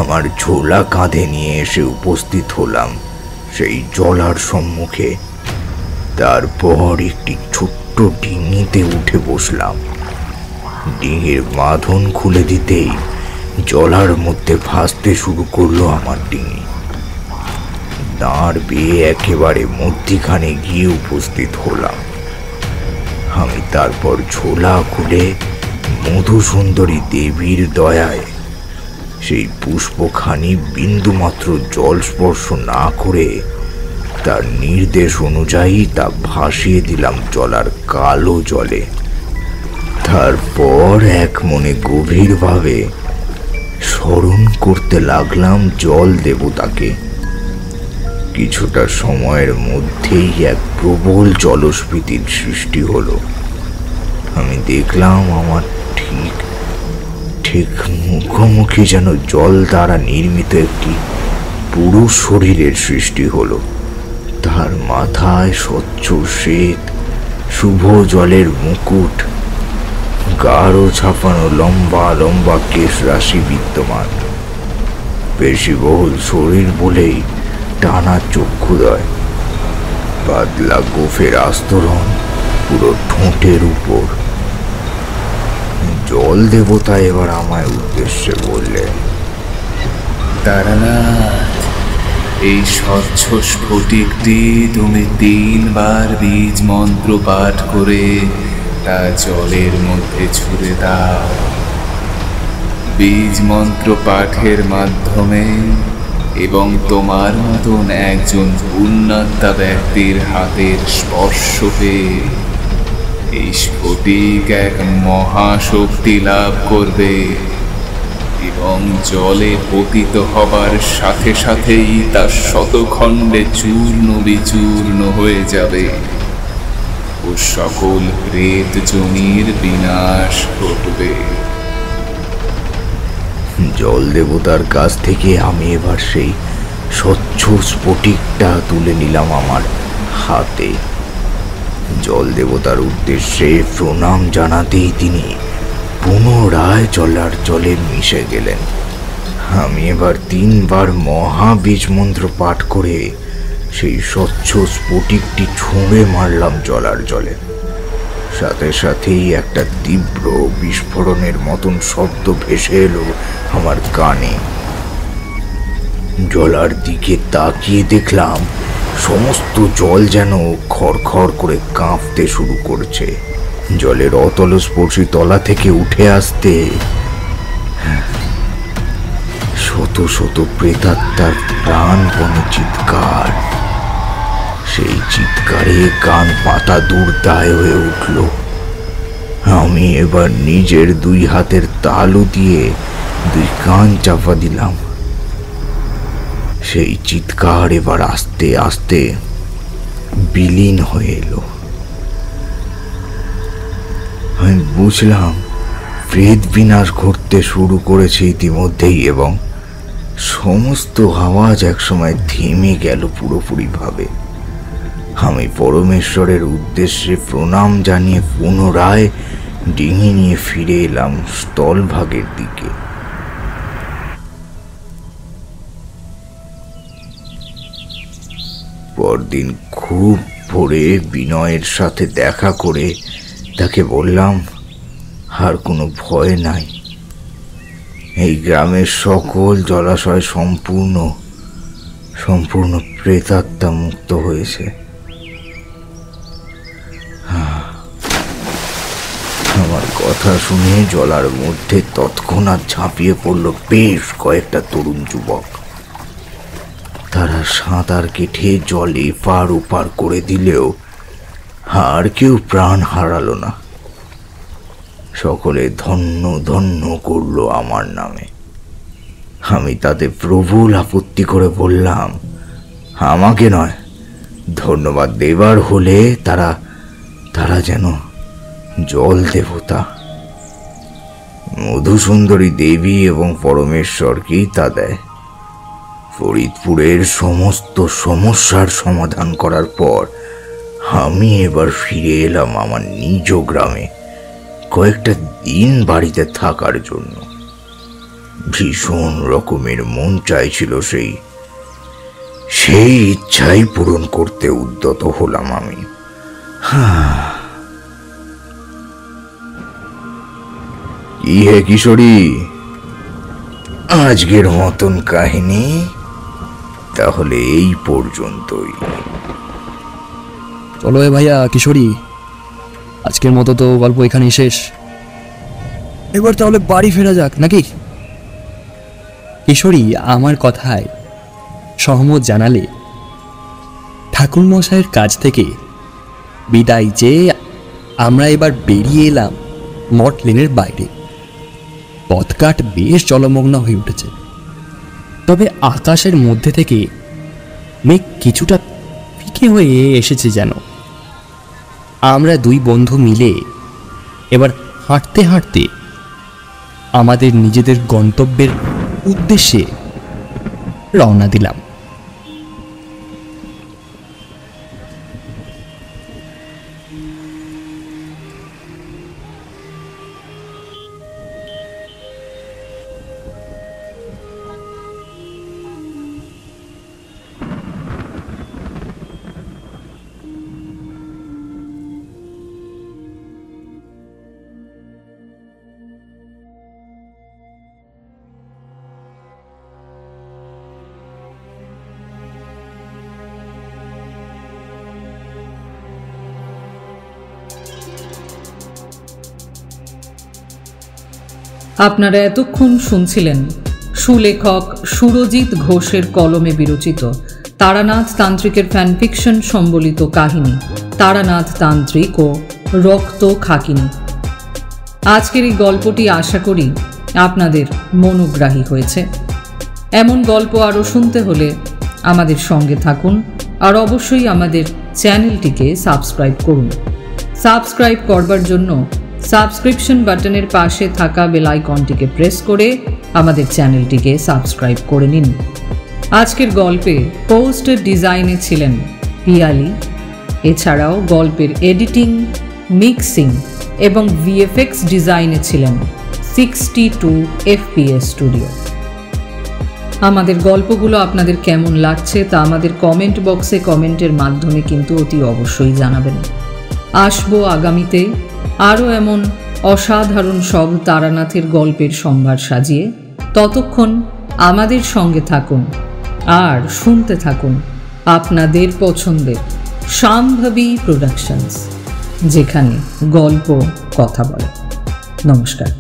আমার ঝোলা কাঁধে নিয়ে এসে উপস্থিত হলাম সেই জলার সম্মুখে। তারপর একটি ছোট্ট ডিঙিতে উঠে বসলাম। ডিঙির বাঁধন খুলে দিতেই জলার মধ্যে ভাসতে শুরু করলো আমার ডিঙি। দাঁড় বেয়ে একেবারে মধ্যিখানে গিয়ে উপস্থিত হলাম। আমি তারপর ঝোলা খুলে মধুসুন্দরী দেবীর দয়ায় সেই পুষ্পখানি বিন্দুমাত্র জল স্পর্শ না করে তার নির্দেশ অনুযায়ী তা ভাসিয়ে দিলাম জলার কালো জলে। তারপর এক মনে গভীরভাবে স্মরণ করতে লাগলাম জল দেবতাকে। কিছুটা সময়ের মধ্যেই এক প্রবল জলস্ফীতির সৃষ্টি হলো। আমি দেখলাম আমার ঠিক মুখোমুখি যেন জল দ্বারা নির্মিত একটি পুরুষ শরীরের সৃষ্টি হলো। তার মাথায় স্বচ্ছ শ্বেত শুভ জলের মুকুট, গাঢ় ছাপানো লম্বা লম্বা কেশ রাশি বিদ্যমান। পেশিবহুল শরীর বলেই টানা চক্ষুদয়, পাতলা গোফের আস্তরণ পুরো ঠোঁটের উপর। জল দেবতা এবার আমায় উদ্দেশ্যে বললেন, তারানাথ, এই স্বচ্ছ স্ফটিকটি তুমি 3 বার বীজ মন্ত্র পাঠ করে তা জলের মধ্যে ছুঁড়ে দাও। বীজ মন্ত্র পাঠের মাধ্যমে এবং তোমার মতন একজন পুণ্যাত্মা ব্যক্তির হাতের স্পর্শ পেয়ে এই স্ফটিক এক মহাশক্তি লাভ করবে এবং জলে পতিত হবার সাথে সাথেই তা শতখণ্ডে চূর্ণ বিচূর্ণ হয়ে যাবে ও সকল প্রেত জনির বিনাশ ঘটবে। জল দেবতার কাছ থেকে আমি এবার সেই স্বচ্ছ স্ফটিকটা তুলে নিলাম আমার হাতে। জল দেবতার উদ্দেশ্যে প্রণাম জানাতেই তিনি পুনরায় জলার জলে মিশে গেলেন। আমি এবার 3 বার মহাবীজ মন্ত্র পাঠ করে সেই স্বচ্ছ স্ফটিকটি ছুঁড়ে মারলাম জলার জলে। সাথে সাথেই একটা তীব্র বিস্ফোরণের মতন শব্দ ভেসে এলো আমার কানে। জলার দিকে তাকিয়ে দেখলাম সমস্ত জল যেন খড়খড় করে কাঁপতে শুরু করছে। জলের অতলস্পর্শী তলা থেকে উঠে আসতে শত শত প্রেতাত্মার প্রাণপণে চিৎকার। সেই চিৎকারে কান পাতা দুর্দায় হয়ে উঠল। আমি এবার নিজের 2 হাতের তালু দিয়ে 2 কান চাপা দিলাম। সেই চিৎকার এবার আস্তে আস্তে বিলীন হয়ে এলো। আমি বুঝলাম প্রেত বিনাশ ঘটতে শুরু করেছে ইতিমধ্যেই এবং সমস্ত আওয়াজ একসময় থেমে গেল পুরোপুরিভাবে। আমি পরমেশ্বরের উদ্দেশ্যে প্রণাম জানিয়ে পুনরায় ডিঙি নিয়ে ফিরে এলাম স্থলভাগের দিকে। পরদিন খুব ভোরে বিনয়ের সাথে দেখা করে তাকে বললাম, আর কোনো ভয় নাই, এই গ্রামের সকল জলাশয় সম্পূর্ণ প্রেতাত্মা মুক্ত হয়েছে। আমার কথা শুনে জলার মধ্যে তৎক্ষণাৎ ঝাঁপিয়ে পড়ল বেশ কয়েকটা তরুণ যুবক। তারা সাঁতার কেটে জলে পার ওপার করে দিলেও আর কেউ প্রাণ হারালো না। সকলে ধন্য ধন্য করলো আমার নামে। আমি তাতে প্রবল আপত্তি করে বললাম, আমাকে নয়, ধন্যবাদ দেবার হলে তারা যেন জল দেবতা মধুসুন্দরী দেবী এবং পরমেশ্বরকেই তা দেয়। ফরিদপুরের সমস্ত সমস্যার সমাধান করার পর আমি এবার ফিরে এলাম আমার নিজ গ্রামে কয়েকটা দিন বাড়িতে থাকার জন্য। ভীষণ রকমের মন চাইছিল, সেই ইচ্ছাই পূরণ করতে উদ্যত হলাম আমি। কি হে কিশোরী, আজকের মতন কাহিনী তাহলে এই পর্যন্তই। চলো ভাইয়া কিশোরী, আজকের মতো তো গল্প এখানেই শেষ। এবার তাহলে বাড়ি ফেরা যাক নাকি? কিশোরী আমার কথায় সহমত জানালে ঠাকুরমশাইয়ের কাছ থেকে বিদায় চেয়ে আমরা এবার বেরিয়ে এলাম মঠ লেনের বাইরে। পথঘাট বেশ জলমগ্ন হয়ে উঠেছে, তবে আকাশের মধ্যে থেকে মেঘ কিছুটা ফিকে হয়ে এসেছে যেন। আমরা দুই বন্ধু মিলে এবার হাঁটতে হাঁটতে আমাদের নিজেদের গন্তব্যের উদ্দেশ্যে রওনা দিলাম। আপনারা এতক্ষণ শুনছিলেন সুলেখক সুরজিৎ ঘোষের কলমে বিরচিত তারানাথ তান্ত্রিকের ফ্যানফিকশন সম্বলিত কাহিনী তারানাথ তান্ত্রিক ও রক্ত খাকিনী। আজকের এই গল্পটি আশা করি আপনাদের মনোগ্রাহী হয়েছে। এমন গল্প আরও শুনতে হলে আমাদের সঙ্গে থাকুন, আর অবশ্যই আমাদের চ্যানেলটিকে সাবস্ক্রাইব করুন। সাবস্ক্রাইব করবার জন্য সাবস্ক্রিপশন বাটনের পাশে থাকা বেল আইকনটিকে প্রেস করে আমাদের চ্যানেলটিকে সাবস্ক্রাইব করে নিন। আজকের গল্পে পোস্টার ডিজাইনে ছিলেন পিয়ালি। এছাড়াও গল্পের এডিটিং, মিক্সিং এবং ভিএফএক্স ডিজাইনে ছিলেন 62 FPS স্টুডিও। আমাদের গল্পগুলো আপনাদের কেমন লাগছে তা আমাদের কমেন্ট বক্সে কমেন্টের মাধ্যমে কিন্তু অতি অবশ্যই জানাবেন। আসবো আগামীতে আরও এমন অসাধারণ সব তারানাথের গল্পের সম্ভার সাজিয়ে। ততক্ষণ আমাদের সঙ্গে থাকুন আর শুনতে থাকুন আপনাদের পছন্দের শাম্ভবী প্রোডাকশনস, যেখানে গল্প কথা বলে। নমস্কার।